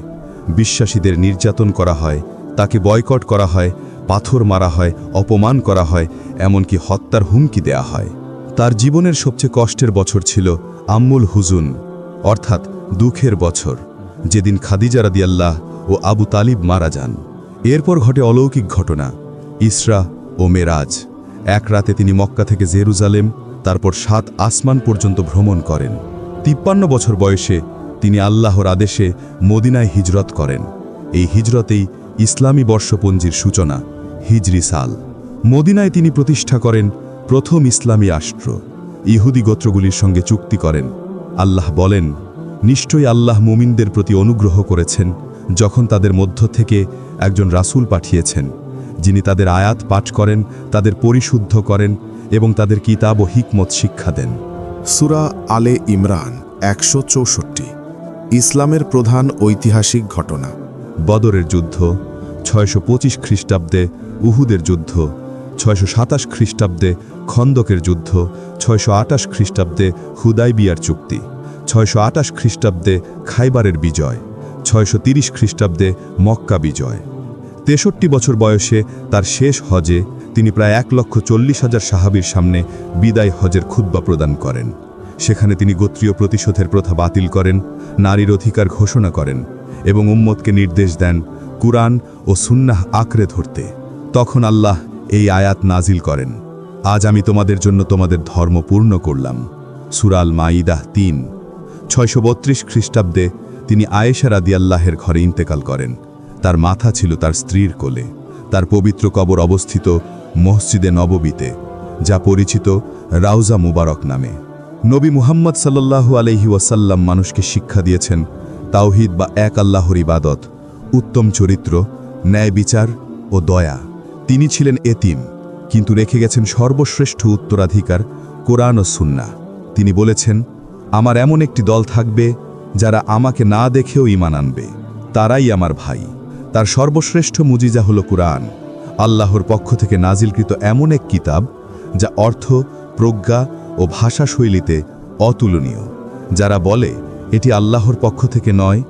বিশ্বাসীদের নির্যাতন করা হয়, তাকে বয়কট করা হয়, পাথর মারা হয়, অপমান করা হয়, এমনকি হত্যার হুমকি দেয়া হয়। তার জীবনের সবচেয়ে কষ্টের বছর ছিল আম্মুল হুজুন, অর্থাৎ দুঃখের বছর, যেদিন খাদিজা রাদিয়াল্লাহ ও আবু তালিব মারা যান। এরপর ঘটে অলৌকিক ঘটনা, ইসরা ও মেরাজ। এক রাতে তিনি মক্কা থেকে জেরুজালেম, তারপর 7 আসমান পর্যন্ত ভ্রমণ করেন। 53 বছর বয়সে তিনি আল্লাহর আদেশে মদিনায় হিজরত করেন। এই হিজরতেই ইসলামী বর্ষপঞ্জির সূচনা, হিজরি সাল। মদিনায় তিনি প্রতিষ্ঠা করেন প্রথম ইসলামী রাষ্ট্র। ইহুদি গোত্রগুলির সঙ্গে চুক্তি করেন। আল্লাহ বলেন, নিশ্চয়ই আল্লাহ মুমিনদের প্রতি অনুগ্রহ করেছেন যখন তাদের মধ্য থেকে একজন রাসূল পাঠিয়েছেন, যিনি তাদের আয়াত পাঠ করেন, তাদের পরিশুদ্ধ করেন এবং তাদের কিতাব ও হিকমত শিক্ষা দেন। সূরা আলে ইমরান 164। ইসলামের প্রধান ঐতিহাসিক ঘটনা। বদরের যুদ্ধ 625 খ্রিস্টাব্দে, উহুদের যুদ্ধ 627 খ্রিস্টাব্দে, খন্দকের যুদ্ধ 628 খ্রিস্টাব্দে, হুদাইবিয়ার চুক্তি 628 খ্রিস্টাব্দে, খাইবারের বিজয় 630 খ্রিস্টাব্দে, মক্কা বিজয়। 63 বছর বয়সে তার শেষ হজে তিনি প্রায় 1,40,000 সাহাবীর সামনে বিদায় হজের খুতবা প্রদান করেন। সেখানে তিনি গোত্রীয় প্রতিশোধের প্রথা বাতিল করেন, নারীর অধিকার ঘোষণা করেন এবং উম্মতকে নির্দেশ দেন কুরআন ও সুন্নাহ আঁকড়ে ধরতে। তখন আল্লাহ এই আয়াত নাজিল করেন, আজ আমি তোমাদের জন্য তোমাদের ধর্ম পূর্ণ করলাম, সূরা আল মাঈদাহ 3। 632 খ্রিস্টাব্দে তিনি আয়েশা রাদিয়াল্লাহের ঘরে ইন্তেকাল করেন। তার মাথা ছিল তার স্ত্রীর কোলে। তার পবিত্র কবর অবস্থিত মসজিদে নববীতে, যা পরিচিত রাউজা মুবারক নামে। নবী মুহাম্মদ সাল্লাল্লাহু আলাইহি ওয়াসাল্লাম মানুষকে শিক্ষা দিয়েছেন তাওহীদ বা এক আল্লাহর ইবাদত, উত্তম চরিত্র, ন্যায় বিচার ও দয়া। তিনি ছিলেন এতিম, কিন্তু রেখে গেছেন সর্বশ্রেষ্ঠ উত্তরাধিকার, কোরআন ও সুন্নাহ। তিনি বলেছেন, আমার এমন একটি দল থাকবে যারা আমাকে না দেখেও ঈমান আনবে, তারাই আমার ভাই। তার সর্বশ্রেষ্ঠ মুজিজা হলো কুরআন, আল্লাহর পক্ষ থেকে নাজিলকৃত এমন এক কিতাব যা অর্থ, প্রজ্ঞা ও ভাষাশৈলীতে অতুলনীয়। যারা বলে এটি আল্লাহর পক্ষ থেকে নয়,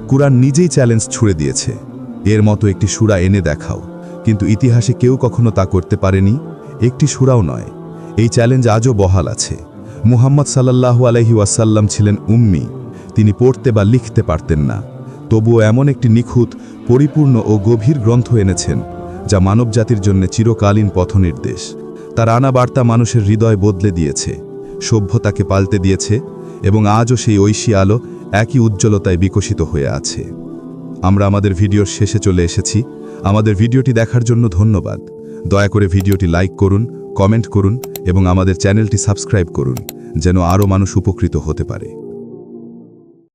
কুরআন নিজেই চ্যালেঞ্জ ছুড়ে দিয়েছে, এর মতো একটি সূরা এনে দেখাও। কিন্তু ইতিহাসে কেউ কখনো তা করতে পারেনি, একটি সূরাও নয়। এই চ্যালেঞ্জ আজও বহাল আছে। মুহাম্মদ সাল্লাল্লাহু আলাইহি ওয়াসাল্লাম ছিলেন উম্মি, তিনি পড়তে বা লিখতে পারতেন না। তবুও এমন একটি নিখুঁত, পরিপূর্ণ ও গভীর গ্রন্থ এনেছেন যা মানবজাতির জন্য চিরকালীন পথনির্দেশ। তার আনা বার্তা মানুষের হৃদয় বদলে দিয়েছে, সভ্যতাকে পাল্টে দিয়েছে, এবং আজও সেই ঐশী আলো একই উজ্জ্বলতায় বিকশিত হয়ে আছে। আমরা আমাদের ভিডিওর শেষে চলে এসেছি। আমাদের ভিডিওটি দেখার জন্য ধন্যবাদ। দয়া করে ভিডিওটি লাইক করুন, কমেন্ট করুন এবং আমাদের চ্যানেলটি সাবস্ক্রাইব করুন, যেন আরও মানুষ উপকৃত হতে পারে।